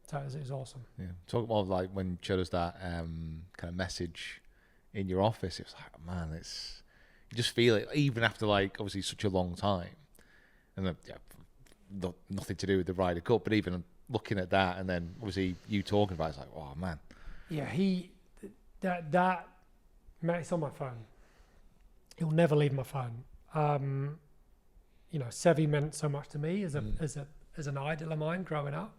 So it was awesome. Yeah. Talk about like when you showed us that kind of message in your office. It was like, oh, man, it's you just feel it even after like obviously such a long time, and nothing to do with the Ryder Cup, but even looking at that and then obviously you talking about it, it's like, oh man. Yeah, that mate, it's on my phone. It'll never leave my phone. You know, Sevi meant so much to me as an idol of mine growing up.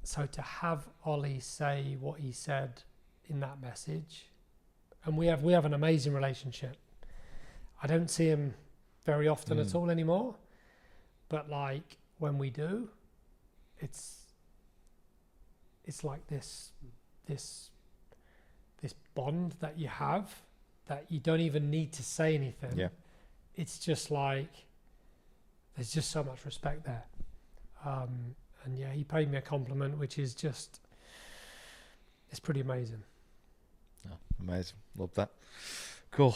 So to have Ollie say what he said in that message, and we have an amazing relationship. I don't see him very often at all anymore, but like when we do, it's like this bond that you have that you don't even need to say anything. Yeah. It's just like there's just so much respect there. And yeah, he paid me a compliment, which is just, it's pretty amazing. Oh, amazing. Love that. Cool.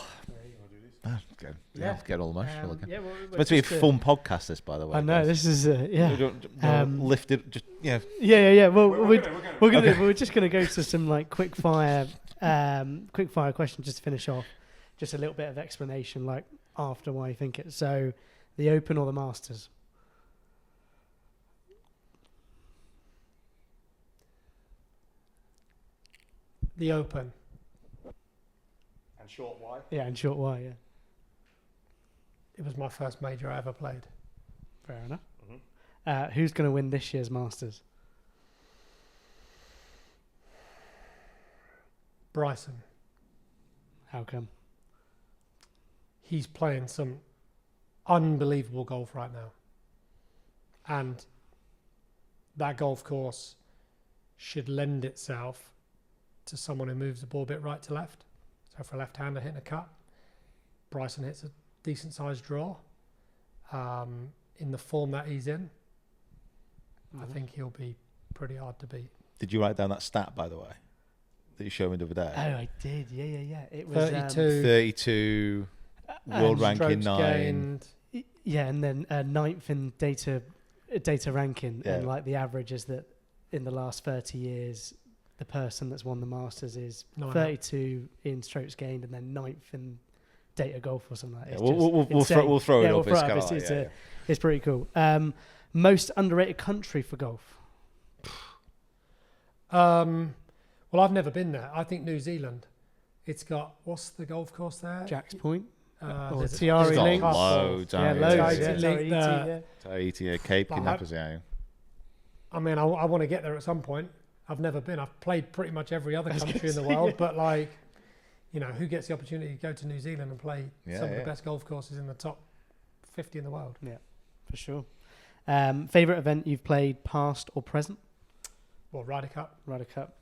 Get all emotional again. Yeah, It's meant to be a fun podcast, this, by the way. I know, this is, yeah. Don't lift it, just, yeah. Yeah. Well, we're just going to go to some like quick fire questions just to finish off. Just a little bit of explanation, like after why you think it. So, the Open or the Masters? The Open. And short why? Yeah, and short why, yeah. It was my first major I ever played. Fair enough. Who's going to win this year's Masters? Bryson. How come? He's playing some unbelievable golf right now. And that golf course should lend itself to someone who moves the ball a bit right to left. So for a left-hander hitting a cut, Bryson hits a decent-sized draw. In the form that he's in, I think he'll be pretty hard to beat. Did you write down that stat, by the way, that you showed me the other day? Oh, I did. Yeah. It was 32, world ranking strokes 9. gained. Yeah, and then ninth in data ranking, Yeah. and like the average is that in the last 30 years, the person that's won the Masters is 32 in strokes gained, and then ninth in data golf or something like that. Yeah, we'll throw it up. It's pretty cool. Most underrated country for golf? Well, I've never been there. I think New Zealand. It's got, what's the golf course there? Jack's Point? Or there's Tiari got Links? loads, Yeah, haven't loads. you? Yeah, Tahiti, yeah. Tahiti, yeah, Cape Like, Kidnappers, yeah. I mean, I want to get there at some point. I've never been. I've played pretty much every other country in the world, but like, you know, who gets the opportunity to go to New Zealand and play some of the best golf courses in the top 50 in the world? Yeah, for sure. Favorite event you've played, past or present? Well, Ryder Cup. Ryder Cup.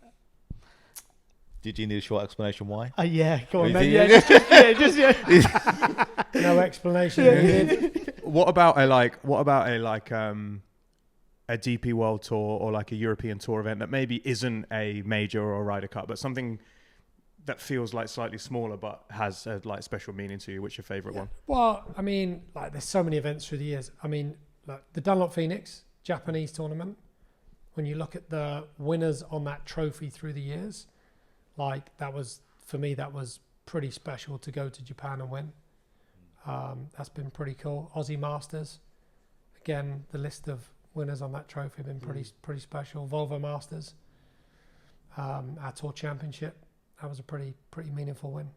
Did you need a short explanation why? Yeah, go on, You man. think- Yeah, just No explanation needed. What about a DP World Tour or like a European Tour event that maybe isn't a major or a Ryder Cup, but something that feels like slightly smaller but has a like special meaning to you? What's your favourite one? Well, I mean, like, there's so many events through the years. I mean, like the Dunlop Phoenix Japanese tournament. When you look at the winners on that trophy through the years, like that was, for me, that was pretty special to go to Japan and win. That's been pretty cool. Aussie Masters, again, the list of winners on that trophy have been pretty special. Volvo Masters, our Tour Championship, that was a pretty meaningful win.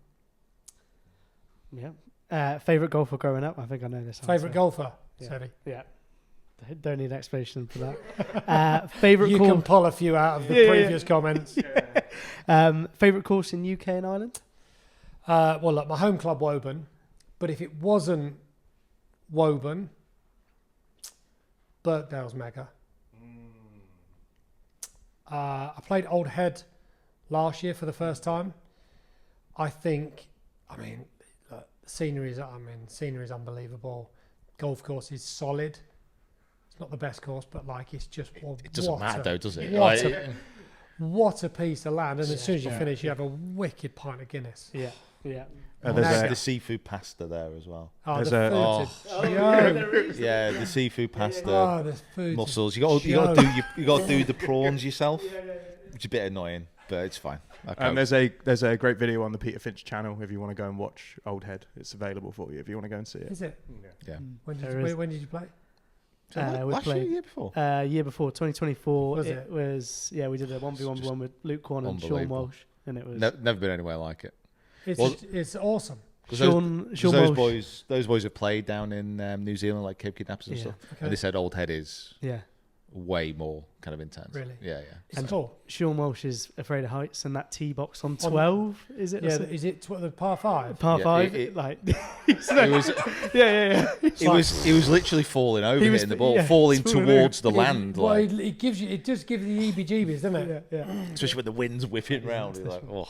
yeah. Favorite golfer growing up? I think I know this. Favorite answer. golfer, Yeah. Sevi. Yeah. Don't need explanation for that. Favorite You course. can pull a few out of the previous comments. Favorite course in UK and Ireland? Well, look, my home club, Woburn, but if it wasn't Woburn, Birkdale's mega. I played Old Head last year for the first time. I think, I mean, look, scenery is unbelievable. Golf course is solid. There's It's not the best course, but like it's just It doesn't matter though, does it? What, Like, what a piece of land! And as soon as you finish, you have a wicked pint of Guinness. Yeah, yeah. there's a- the seafood pasta there as well. Oh, There's the a- food to Yeah, the seafood pasta, Oh, the food. mussels. You got to do the prawns yourself, which is a bit annoying, but it's fine. There's a great video on the Peter Finch channel if you want to go and watch Old Head. It's available for you if you want to go and see it. Is it? Yeah. When did you play? We last year, played year before. year before 2024. Was it it? was we did a 1v1 with Luke Quan and Sean unbelievable. Walsh, and it was Never been anywhere like it. It's awesome. Sean Those Walsh. boys have played down in New Zealand, like Cape Kidnappers and Yeah. stuff, Okay. and they said Old Head is Yeah, way more kind of intense. Really? Yeah. It's cool. Sean Walsh is afraid of heights, and that tee box on 12 is it? Yeah, is it the par 5? Par Yeah, 5. it- Like It was yeah. it was literally falling over, He was- hitting the ball, yeah, falling falling towards the land, Well, like, it just gives you the EBGBs, doesn't it? Yeah. especially when the wind's whipping round. You're like, oh.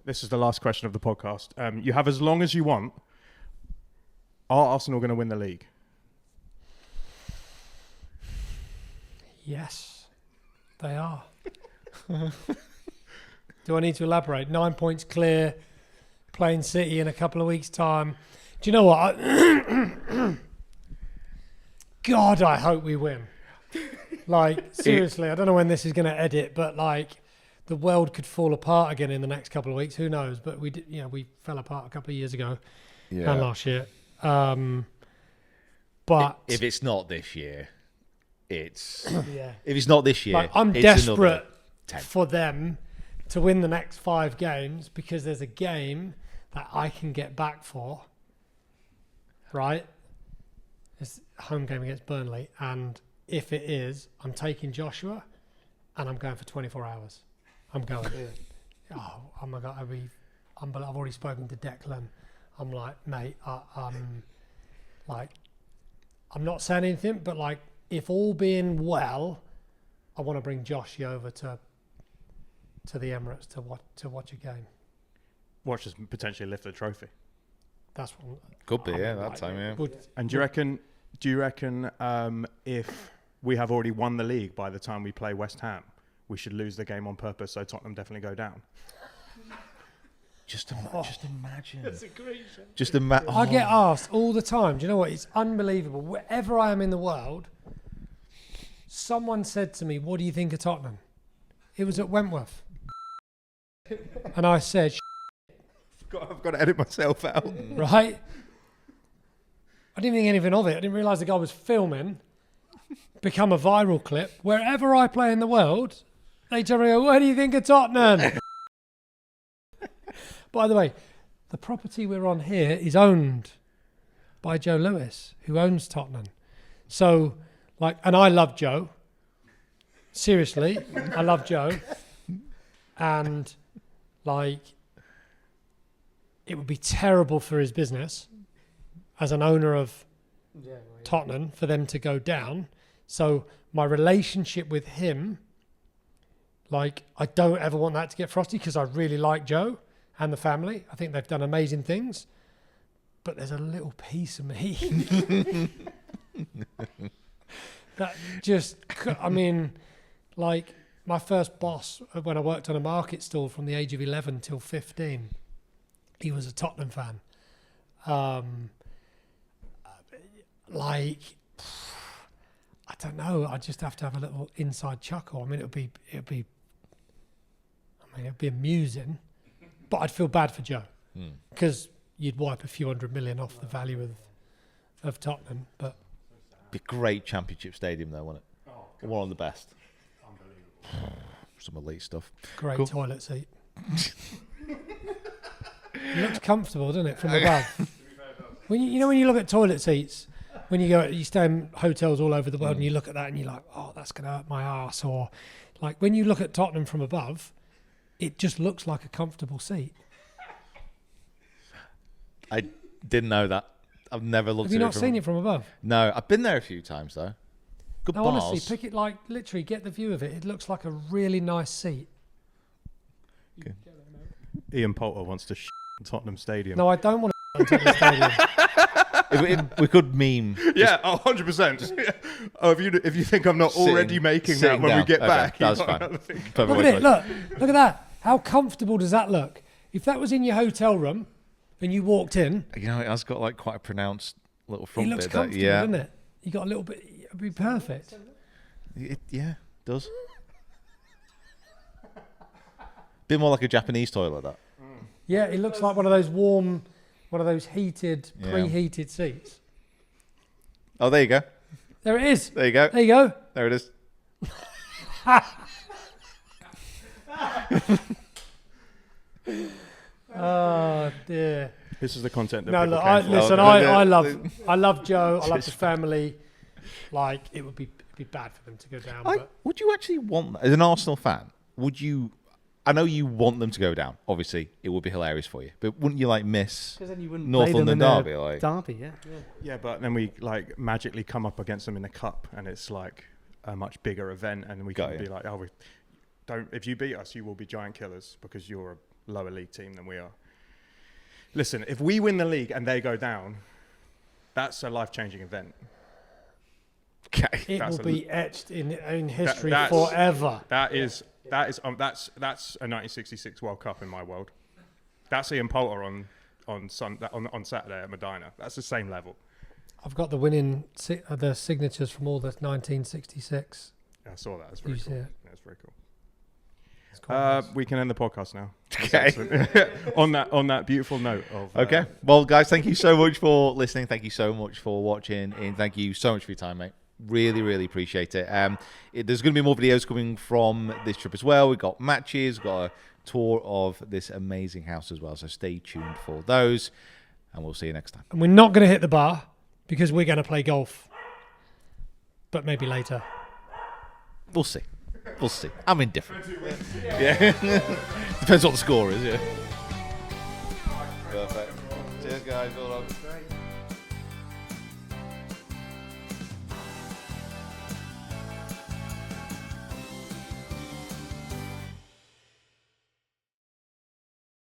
This is the last question of the podcast. You have as long as you want. Are Arsenal going to win the league? Yes, they are. Do I need to elaborate? 9 points clear, playing City in a couple of weeks' time. Do you know what? God, I hope we win. Like, seriously, I don't know when this is going to edit, but like, the world could fall apart again in the next couple of weeks. Who knows? But we did, we fell apart a couple of years ago and last year. But If it's not this year, it's Yeah. if it's not this year, like, I'm it's desperate another 10. for them to win the next 5 games because there's a game that I can get back for. Right? It's a home game against Burnley, and if it is, I'm taking Joshua, and I'm going for 24 hours. I'm going. Oh my God! I've already spoken to Declan. I'm like, mate, I'm not saying anything, but like, if all being well, I want to bring Joshy over to the Emirates to watch a game. Watch us potentially lift the trophy. That's what. Could be, that time, yeah. And do you reckon if we have already won the league by the time we play West Ham, we should lose the game on purpose so Tottenham definitely go down? Just imagine. That's a great show. Just imagine. I get asked all the time. Do you know what? It's unbelievable. Wherever I am in the world, someone said to me, "What do you think of Tottenham?" It was at Wentworth, and I said, I've got to edit myself out. right? I didn't think anything of it. I didn't realise the guy was filming, become a viral clip. Wherever I play in the world, they tell me, "What do you think of Tottenham?" By the way, the property we're on here is owned by Joe Lewis, who owns Tottenham. So, like, and I love Joe. Seriously, I love Joe. And, like, it would be terrible for his business as an owner of Tottenham for them to go down. So my relationship with him, like, I don't ever want that to get frosty because I really like Joe and the family. I think they've done amazing things. But there's a little piece of me that just, I mean, like, my first boss when I worked on a market stall from the age of 11 till 15, he was a Tottenham fan. Like, I don't know. I just have to have a little inside chuckle. I mean, it'd be amusing, but I'd feel bad for Joe because you'd wipe a few hundred million off the value of Tottenham. But Be a great championship stadium, though, wouldn't it? One of the best. Some elite stuff. great Cool. toilet seat. It looks comfortable, doesn't it, from above? When you look at toilet seats, when you stay in hotels all over the world and you look at that and you're like, oh, that's gonna hurt my ass, or like when you look at Tottenham from above, it just looks like a comfortable seat. I didn't know that. I've never looked Have you at not seen it from above? No, I've been there a few times, though. Good No, bars. honestly, pick it, like, literally get the view of it. It looks like a really nice seat. Ian Poulter wants to Tottenham Stadium. No, I don't want to Tottenham Stadium. We could meme. Yeah, 100%. Oh, if you think I'm not already making that sitting when we down. get Okay, back, that's you fine. gotta think. Put my Look at voice it. Look at that. How comfortable does that look? If that was in your hotel room and you walked in, You know, it has got like quite a pronounced little it front looks bit. comfortable, Yeah, doesn't it? You got a little bit. It'd be perfect. Yeah, does. Bit more like a Japanese toilet, that. Yeah, it looks like one of those warm, one of those heated, Yeah. preheated seats. Oh, there you go. There it is. There you go. There you go. There it is. Oh dear. This is the content that No, people look. came for. Listen, No, I love Joe. I love the family. Like it would be bad for them to go down. But Would you actually want that? As an Arsenal fan, would you... I know you want them to go down. Obviously, it would be hilarious for you. But wouldn't you, like, miss Because then you wouldn't North play them London in a derby? Like, derby, yeah. Yeah, but then we like magically come up against them in the cup, and it's like a much bigger event, and we Got can you. be like, oh, we don't. If you beat us, you will be giant killers because you're a lower league team than we are. Listen, if we win the league and they go down, that's a life-changing event. okay. it That's will a- be etched in history that's- forever. That's a 1966 World Cup in my world. That's Ian Poulter on Saturday at Medina. That's the same level. I've got the winning the signatures from all the 1966. I saw that. That's very You cool. see it? That's very cool. It's quite nice. We can end the podcast now. Okay. on that beautiful note of Okay. Well, guys, thank you so much for listening. Thank you so much for watching. And thank you so much for your time, mate. Really, really appreciate it. There's going to be more videos coming from this trip as well. We've got matches, we've got a tour of this amazing house as well. So stay tuned for those. And we'll see you next time. And we're not going to hit the bar because we're going to play golf. But maybe later. We'll see. We'll see. I'm indifferent. Yeah. Depends what the score is, yeah. Perfect. Cheers, guys. Well done.